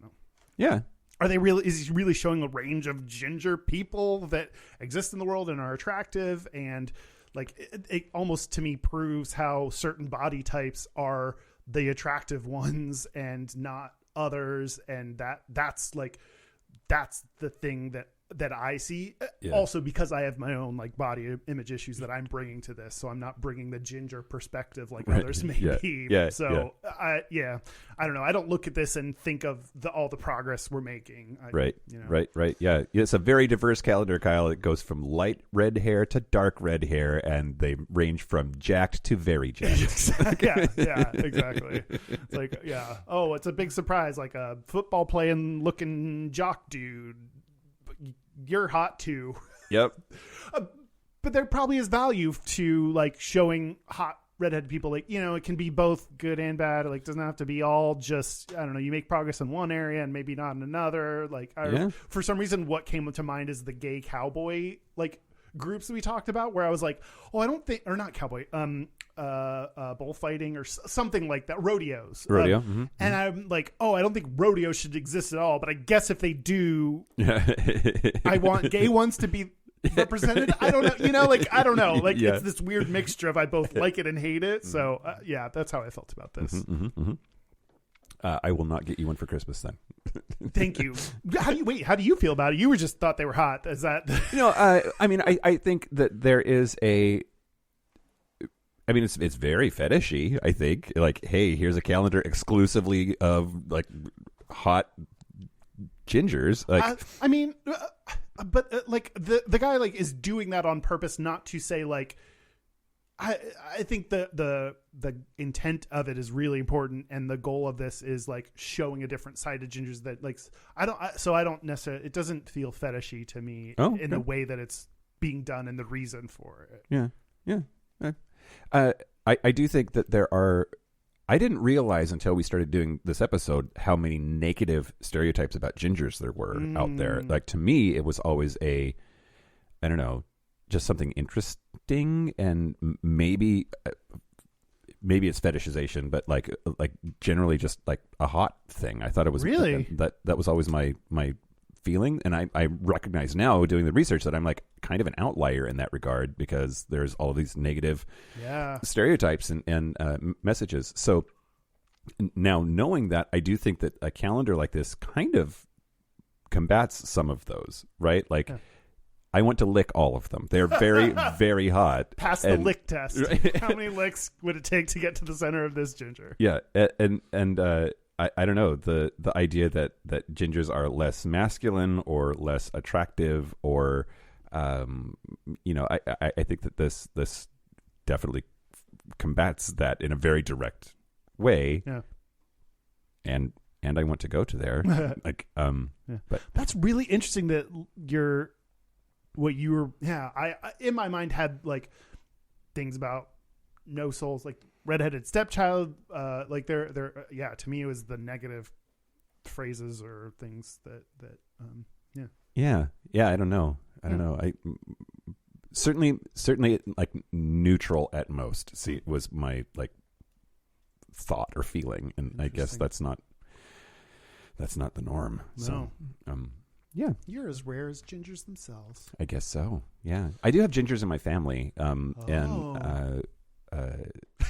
know. Yeah. Are they really, is he really showing a range of ginger people that exist in the world and are attractive? And like, it almost to me proves how certain body types are the attractive ones and not others. And that's the thing that I see. Also because I have my own like body image issues that I'm bringing to this. So I'm not bringing the ginger perspective like others may be. I don't know. I don't look at this and think of all the progress we're making. Right. Yeah. It's a very diverse calendar, Kyle. It goes from light red hair to dark red hair, and they range from jacked to very jacked. yeah, exactly. It's like, oh, it's a big surprise. Like a football playing looking jock dude. You're hot too. Yep. But there probably is value to like showing hot redheaded people. Like, it can be both good and bad. Like, doesn't have to be all just, I don't know, you make progress in one area and maybe not in another. Like, for some reason, what came to mind is the gay cowboy like groups that we talked about, where I was like, oh, I don't think, or not cowboy, bullfighting or something like that, rodeos. And I'm like, oh, I don't think rodeo should exist at all, but I guess if they do, I want gay ones to be represented. I don't know, I don't know, it's this weird mixture of I both like it and hate it. So that's how I felt about this. I will not get you one for Christmas then. Thank you. How do you feel about it? You were just thought they were hot. Is that I think that there is it's very fetishy, I think. Like, hey, here's a calendar exclusively of like hot gingers. Like, but like the guy like is doing that on purpose, not to say like. I think the intent of it is really important, and the goal of this is like showing a different side of gingers that like I don't necessarily, it doesn't feel fetishy to me in the way that it's being done and the reason for it. I do think that I didn't realize until we started doing this episode how many negative stereotypes about gingers there were out there. Like, to me, it was always I don't know, just something interesting, and maybe it's fetishization, but like generally just like a hot thing. I thought it was really that was always my feeling, and I recognize now doing the research that I'm like kind of an outlier in that regard, because there's all of these negative stereotypes and messages. So now, knowing that, I do think that a calendar like this kind of combats some of those, right? Like, I want to lick all of them. They're very, very hot. Pass the lick test. Right? How many licks would it take to get to the center of this ginger? Yeah, and I don't know, the idea that gingers are less masculine or less attractive, or I think that this definitely combats that in a very direct way. Yeah. And I want to go to there. But that's really interesting that you're what you were. Yeah, I in my mind had like things about no souls, like redheaded stepchild. Like they're yeah. To me, it was the negative phrases or things that yeah. I don't know. I certainly like neutral at most. See, was my like thought or feeling, and I guess that's not the norm. No. So, yeah, you're as rare as gingers themselves. I guess so. Yeah, I do have gingers in my family, and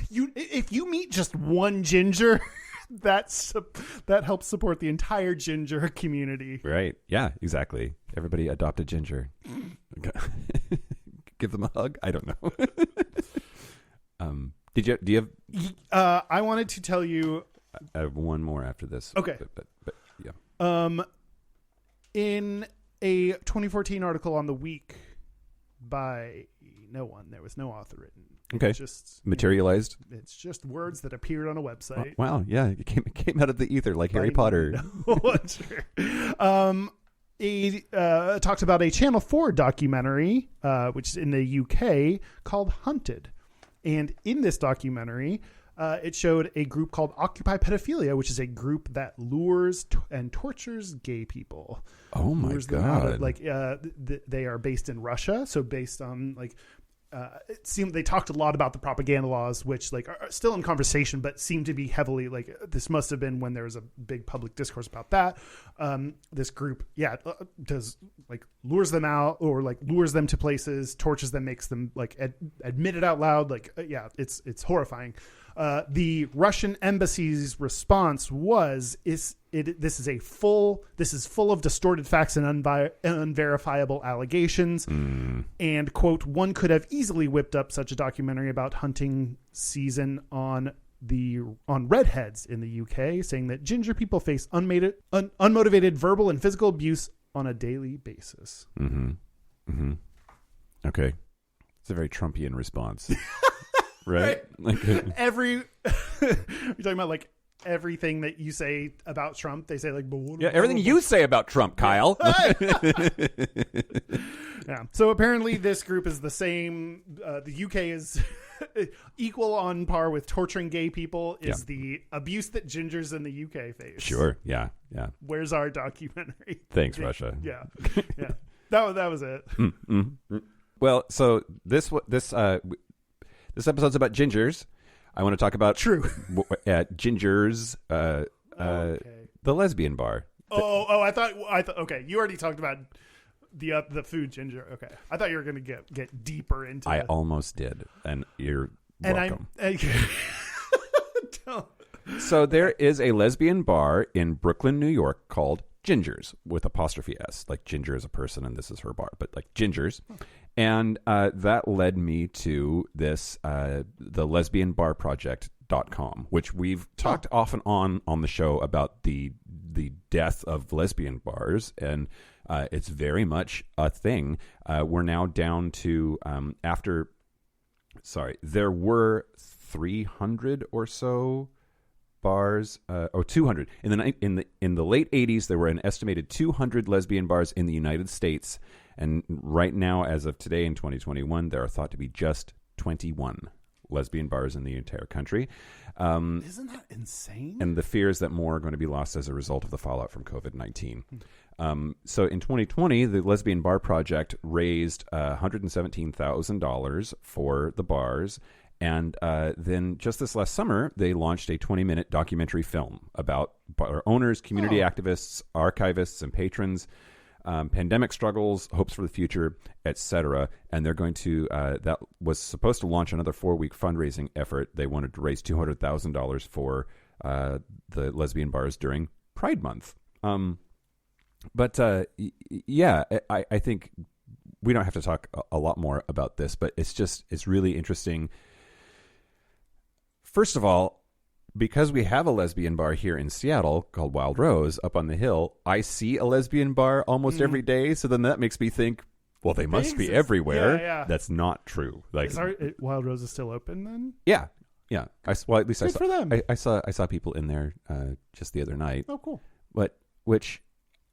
if you meet just one ginger, that helps support the entire ginger community. Right? Yeah, exactly. Everybody adopt a ginger. Give them a hug. I don't know. Do you have? I wanted to tell you. I have one more after this. Okay, but yeah. In a 2014 article on The Week by no one, there was no author written. Okay, it's just materialized. It's just words that appeared on a website. Wow, yeah, it came out of the ether like Harry Potter. He talked about a Channel 4 documentary, which is in the UK, called Hunted. And in this documentary, it showed a group called Occupy Pedophilia, which is a group that lures and tortures gay people. Oh my God. They are based in Russia. So based on like, it seemed they talked a lot about the propaganda laws, which like are still in conversation, but seem to be heavily like this must have been when there was a big public discourse about that. This group, does like lures them out or like lures them to places, tortures them, makes them like admit it out loud. Like, it's horrifying. The Russian embassy's response was, this is full of distorted facts and unverifiable allegations. And quote, one could have easily whipped up such a documentary about hunting season on redheads in the UK, saying that ginger people face unmotivated verbal and physical abuse on a daily basis. Okay. It's a very Trumpian response. Right? Like you're talking about like everything that you say about Trump, they say like, everything you say about Trump, Kyle. Yeah. So apparently this group is the same. The UK is equal on par with torturing gay people is the abuse that gingers in the UK face. Sure. Yeah. Where's our documentary? Thanks, Russia. Yeah. That was it. Well, so this episode's about gingers. I want to talk about gingers, the lesbian bar. I thought. Okay, you already talked about the food ginger. Okay, I thought you were going to get deeper into. I almost did, and you're welcome. So there is a lesbian bar in Brooklyn, New York, called Gingers with apostrophe S, like Ginger is a person and this is her bar, but like Gingers. And that led me to this, the lesbianbarproject.com, which we've talked off and on the show about the death of lesbian bars. And it's very much a thing. We're now down to, there were 300 or so bars, 200 in the late 80s. There were an estimated 200 lesbian bars in the United States. And right now, as of today in 2021, there are thought to be just 21 lesbian bars in the entire country. Isn't that insane? And the fear is that more are going to be lost as a result of the fallout from COVID-19. So in 2020, the Lesbian Bar Project raised $117,000 for the bars. And then just this last summer, they launched a 20-minute documentary film about bar owners, community activists, archivists, and patrons, pandemic struggles, hopes for the future, etc. And they're going to, that was supposed to launch another 4-week fundraising effort. They wanted to raise $200,000 for the lesbian bars during Pride Month. But I think we don't have to talk a lot more about this, but it's really interesting. First of all, because we have a lesbian bar here in Seattle called Wild Rose up on the hill, I see a lesbian bar almost every day. So then that makes me think, well, they must be everywhere. Yeah. That's not true. Like, Wild Rose is still open then? Yeah. At least Good for them. I saw people in there just the other night. Oh, cool. But which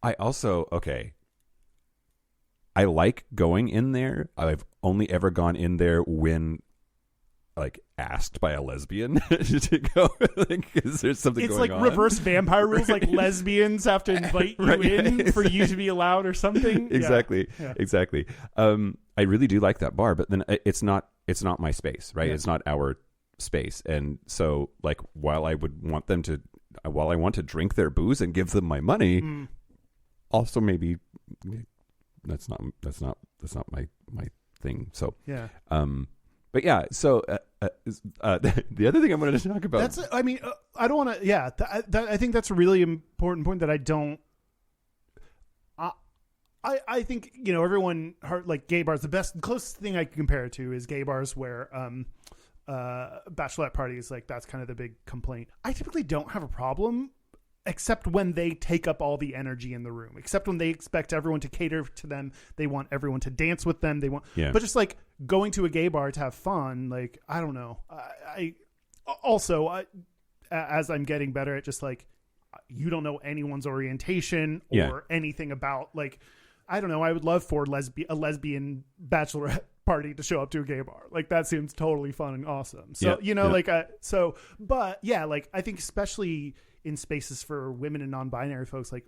I also I like going in there. I've only ever gone in there when like asked by a lesbian to go, because there's something it's going like on. reverse vampire rules, like lesbians have to invite you in for you to be allowed or something. Exactly. Yeah. Exactly. I really do like that bar, but then it's not my space, right? Yeah. It's not our space. And so like while I want to drink their booze and give them my money, also maybe that's not my thing. So yeah. But yeah, so the other thing I wanted to talk about. I don't want to. Yeah, I think that's a really important point that I don't. I think everyone like gay bars. The closest thing I can compare it to is gay bars where bachelorette parties, like that's kind of the big complaint. I typically don't have a problem. Except when they take up all the energy in the room. Except when they expect everyone to cater to them. They want everyone to dance with them. But just like going to a gay bar to have fun, like, I don't know. I as I'm getting better at just like, you don't know anyone's orientation or anything about, like, I don't know. I would love for a lesbian bachelorette party to show up to a gay bar. Like, that seems totally fun and awesome. So, but yeah, like, I think especially in spaces for women and non-binary folks, like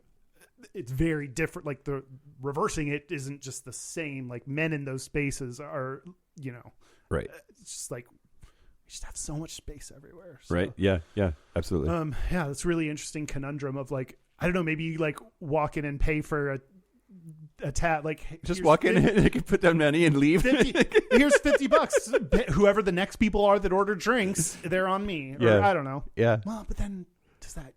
it's very different. Like the reversing it isn't just the same. Like men in those spaces are, right. It's just like we just have so much space everywhere. So, right. Yeah. Yeah. Absolutely. Yeah, that's really interesting conundrum of like, I don't know, maybe you like walk in and pay for a tat, like just walk in and they can put down money and leave. Here's $50. Whoever the next people are that order drinks, they're on me. Or, I don't know. Yeah. Well, but then does that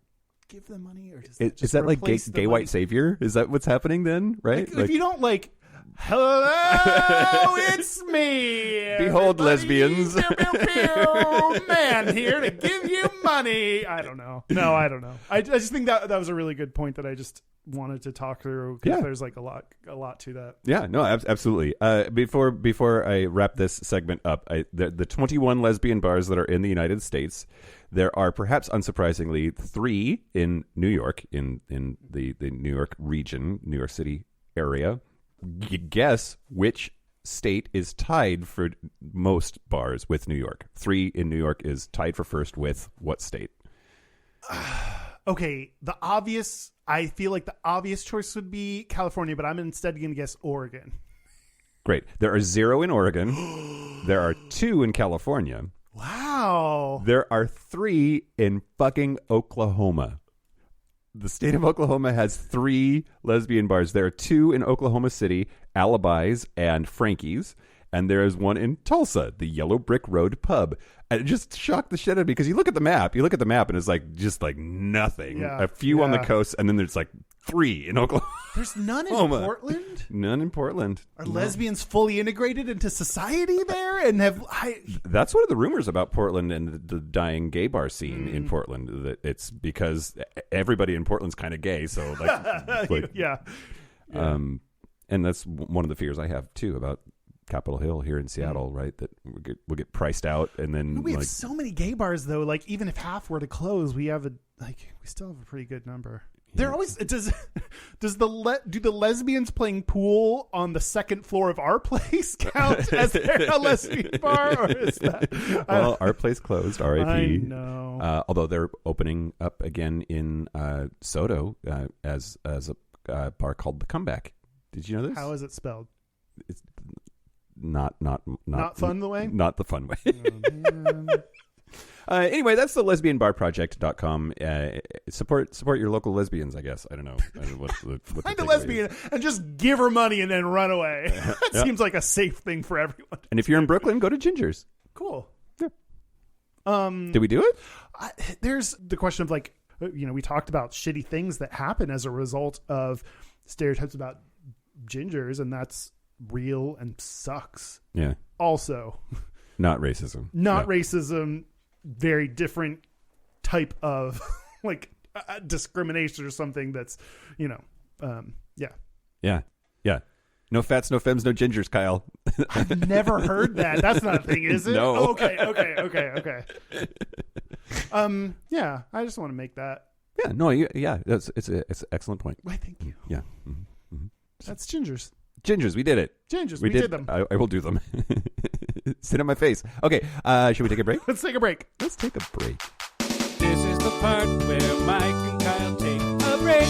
give them money, or does is that like gay white savior? Is that what's happening then? Right? Like, if you don't like, hello, it's me. Behold, lesbians. Pew, pew, pew, man here to give you money. I don't know. No, I don't know. I just think that was a really good point that I just wanted to talk through, because there's like a lot to that. Yeah, no, absolutely. Before I wrap this segment up, the 21 lesbian bars that are in the United States, there are perhaps unsurprisingly 3 in New York, in the New York region, New York City area. Guess which state is tied for most bars with New York? 3 in New York is tied for first with what state? Okay, I feel like the obvious choice would be California, but I'm instead going to guess Oregon. Great. There are 0 in Oregon. There are 2 in California. Wow. There are 3 in fucking Oklahoma. The state of Oklahoma has 3 lesbian bars. There are 2 in Oklahoma City, Alibis and Frankie's. And there is 1 in Tulsa, the Yellow Brick Road Pub. And it just shocked the shit out of me, because you look at the map and it's like just like nothing. Yeah. A few on the coast, and then there's like 3 in Oklahoma. There's none in Portland? None in Portland. Are lesbians fully integrated into society there? And that's one of the rumors about Portland and the dying gay bar scene in Portland. That it's because everybody in Portland's kind of gay. So like yeah. And that's one of the fears I have too about Capitol Hill here in Seattle, right? That we'll get priced out, and then we have so many gay bars though. Like even if half were to close, we still have a pretty good number. They're always do the lesbians playing pool on the second floor of our place count as a lesbian bar, or is that? Well, our place closed. R.I.P. I know. Although they're opening up again in Soto as a bar called The Comeback. Did you know this? How is it spelled? It's not fun the way? Not the fun way. Anyway, that's the lesbianbarproject.com. Support your local lesbians, I guess. I don't know. Find a lesbian and just give her money and then run away. That seems like a safe thing for everyone. And if you're in Brooklyn, go to Ginger's. Cool. Yeah. Did we do it? There's the question of like, we talked about shitty things that happen as a result of stereotypes about gingers, and that's real and sucks. Yeah. Also, not racism. Racism. Very different type of like discrimination or something. That's yeah. No fats, no femmes, no gingers, Kyle. I've never heard that. That's not a thing, is it? No. Oh, okay. Yeah. I just want to make that. Yeah. No. Yeah. It's an excellent point. Why? Thank you. Yeah. Mm-hmm. Mm-hmm. That's gingers. Gingers, we did it. Gingers, we did them. I will do them. Sit on my face. Okay, should we take a break? Let's take a break. Let's take a break. This is the part where Mike and Kyle take a break.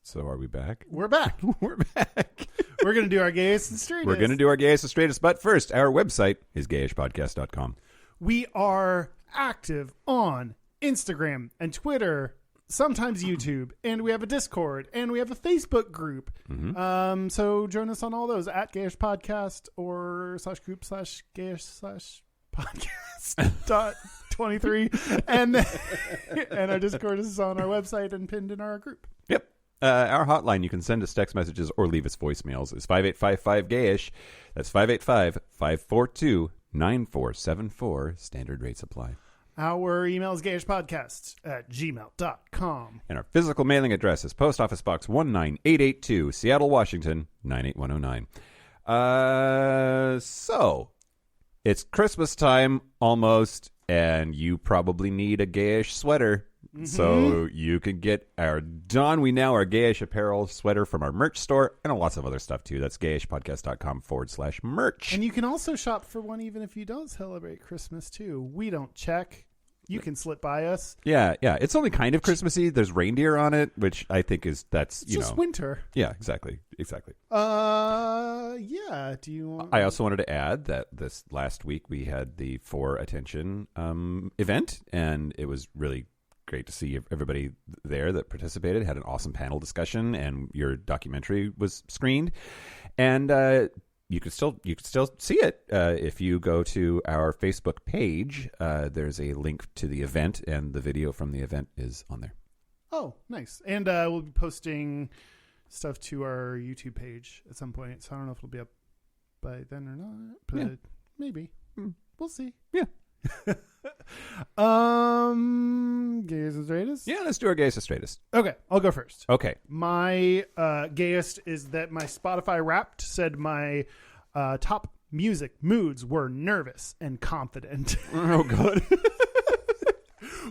So are we back? We're back. We're back. We're going to do our Gayest and Straightest. We're going to do our Gayest and Straightest, but first, our website is gayishpodcast.com. We are active on Instagram and Twitter, sometimes YouTube, and we have a Discord, and we have a Facebook group. Mm-hmm. So join us on all those at Gayish Podcast or /group/Gayish/podcast .23, and our Discord is on our website and pinned in our group. Yep. Our hotline, you can send us text messages or leave us voicemails, is 5855-GAYISH. That's 585-542-9474. Standard rates apply. Our email is gayishpodcast@gmail.com. And our physical mailing address is Post Office Box 19882, Seattle, Washington, 98109. So, it's Christmas time almost, and you probably need a gayish sweater. Mm-hmm. So you can get our Don We Now, our gayish apparel sweater from our merch store, and lots of other stuff too. That's gayishpodcast.com/merch. And you can also shop for one even if you don't celebrate Christmas too. We don't check. You can slip by us. Yeah. It's only kind of Christmassy. There's reindeer on it, which I think that's just winter. Yeah, exactly. Yeah. Do you want? I also wanted to add that this last week we had the For Attention event, and it was really great to see everybody there that participated. Had an awesome panel discussion, and your documentary was screened, and you could still see it if you go to our Facebook page. There's a link to the event, and the video from the event is on there. Oh, nice! And we'll be posting stuff to our YouTube page at some point. So I don't know if it'll be up by then or not, but maybe we'll see. Yeah. Gayest and Straightest? Yeah, let's do our Gayest and Straightest. Okay, I'll go first. Okay. My gayest is that my Spotify Wrapped said my top music moods were nervous and confident. Oh, God.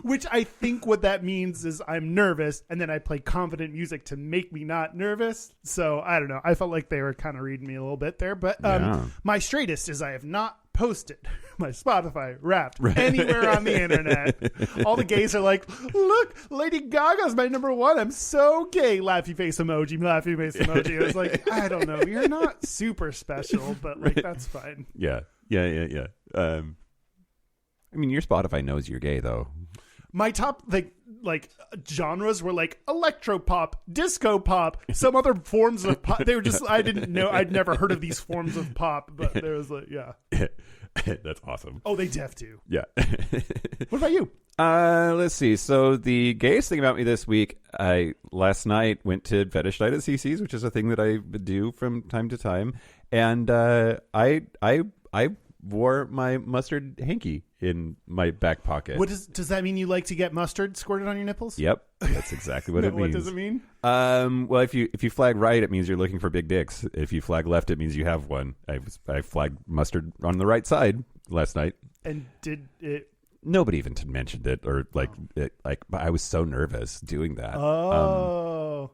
Which I think what that means is I'm nervous, and then I play confident music to make me not nervous. So I don't know. I felt like they were kind of reading me a little bit there. But my straightest is I have not posted my Spotify Wrapped anywhere on the internet. All the gays are like, look, Lady Gaga's my number one. I'm so gay. Laughy face emoji, laughy face emoji. I was like, I don't know. You're not super special, but like that's fine. Yeah. I mean, your Spotify knows you're gay, though. My top like genres were like electro pop, disco pop, some other forms of pop. They were just I didn't know. I'd never heard of these forms of pop, but there was like That's awesome. Oh, they def do. Yeah. What about you? Let's see. So the gayest thing about me this week, I last night went to fetish night at CC's, which is a thing that I do from time to time, and I wore my mustard hanky in my back pocket. Does that mean you like to get mustard squirted on your nipples? Yep, that's exactly what it means. What does it mean? Well, if you flag right, it means you're looking for big dicks. If you flag left, it means you have one. I flagged mustard on the right side last night. And did it? Nobody even mentioned it, or I was so nervous doing that. Oh.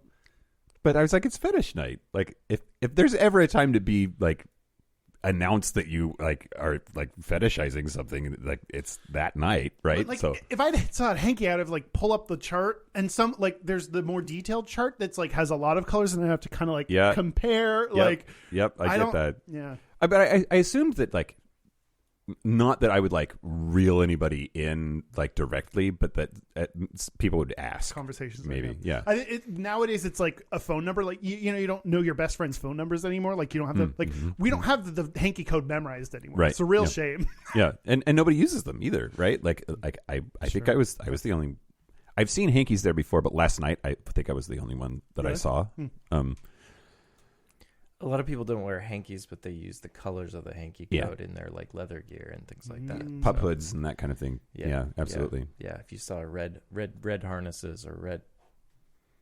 But I was like, it's fetish night. Like, if there's ever a time to be like, announce that you are fetishizing something, like it's that night, right? Like, so if I saw a hanky out of pull up the chart, and some there's the more detailed chart that's has a lot of colors, and I have to kind of compare. I get that. Yeah, but I assumed that not that I would reel anybody in directly, but that people would ask conversations maybe. Yeah. Nowadays it's like a phone number. You don't know your best friend's phone numbers anymore. You don't have we don't have the hanky code memorized anymore. Right. It's a real shame. Yeah, and nobody uses them either, right? I think I was the only. I've seen hankies there before, but last night I think I was the only one that I saw. A lot of people don't wear hankies, but they use the colors of the hanky code in their leather gear and things like that. Pup hoods and that kind of thing. Yeah, absolutely. Yeah, if you saw red harnesses or red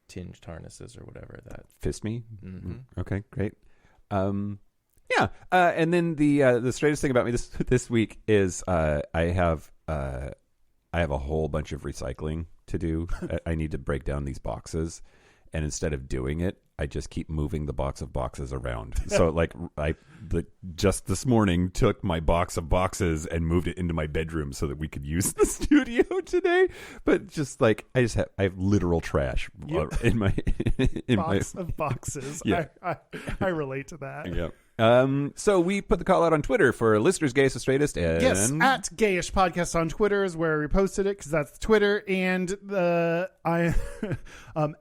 tinged harnesses or whatever, that fist me. Mm-hmm. Okay, great. And then the straightest thing about me this week is I have a whole bunch of recycling to do. I need to break down these boxes. And instead of doing it, I just keep moving the box of boxes around. So like just this morning took my box of boxes and moved it into my bedroom so that we could use the studio today. But just like I have literal trash in my box of boxes. Yeah. I relate to that. Yeah. So we put the call out on Twitter for listeners, Gayest and Straightest, and yes, at Gayish Podcast on Twitter is where we posted it because that's Twitter. And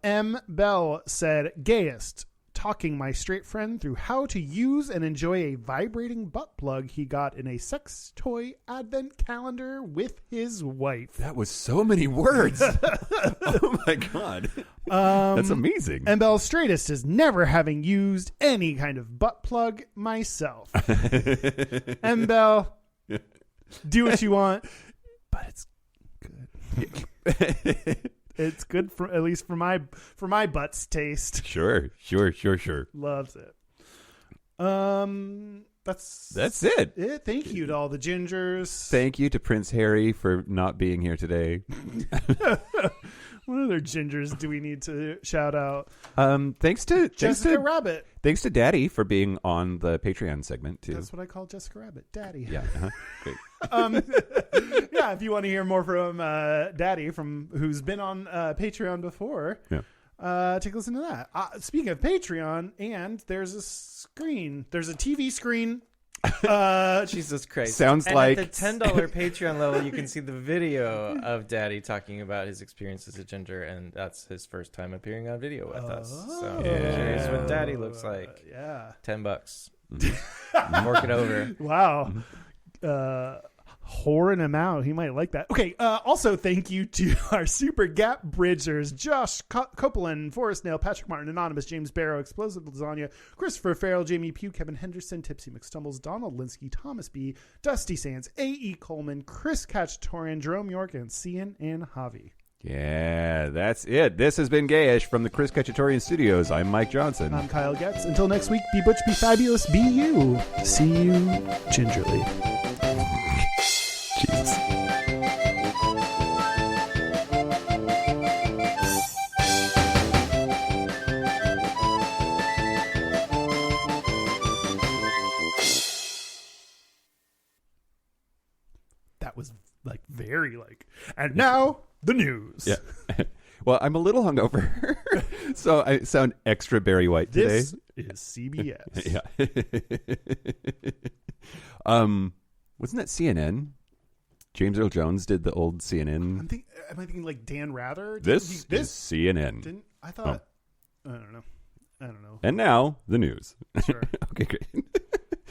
M Bell said, Gayest, talking my straight friend through how to use and enjoy a vibrating butt plug he got in a sex toy advent calendar with his wife. That was so many words. Oh my god, that's amazing. And Bell Straightest is never having used any kind of butt plug myself. And Bell, do what you want, but it's good. It's good for at least for my butt's taste. Sure. Loves it. That's it. Thank you to all the gingers. Thank you to Prince Harry for not being here today. What other gingers do we need to shout out? Thanks to Jessica Rabbit. Thanks to Daddy for being on the Patreon segment too. That's what I call Jessica Rabbit, Daddy. Yeah, great. Yeah, if you want to hear more from Daddy, who's been on Patreon before, take a listen to that. Speaking of Patreon, and there's a TV screen. Jesus Christ! Sounds and like at the $10 Patreon level, you can see the video of Daddy talking about his experience as a ginger, and that's his first time appearing on video with us. So here's what Daddy looks like. Yeah, $10. Fork it over. Wow. Whoring him out. He might like that. Okay. Also, thank you to our super gap bridgers: Josh Copeland, Forrest Nail, Patrick Martin, Anonymous, James Barrow, Explosive Lasagna, Christopher Farrell, Jamie Pugh, Kevin Henderson, Tipsy McStumbles, Donald Linsky, Thomas B, Dusty Sands, A.E. Coleman, Chris Cacciatorian, Jerome York, and Cian and Javi. Yeah, that's it. This has been Gayish from the Chris Cacciatorian Studios. I'm Mike Johnson. I'm Kyle Getz. Until next week, be butch, be fabulous, be you. See you gingerly. Jesus. That was very and now the news. Yeah. Well, I'm a little hungover, so I sound extra Barry White today. This is CBS. Yeah. Wasn't that CNN? James Earl Jones did the old CNN. Am I thinking like Dan Rather? This is CNN. I thought. I don't know. And now the news. Sure. Okay, great.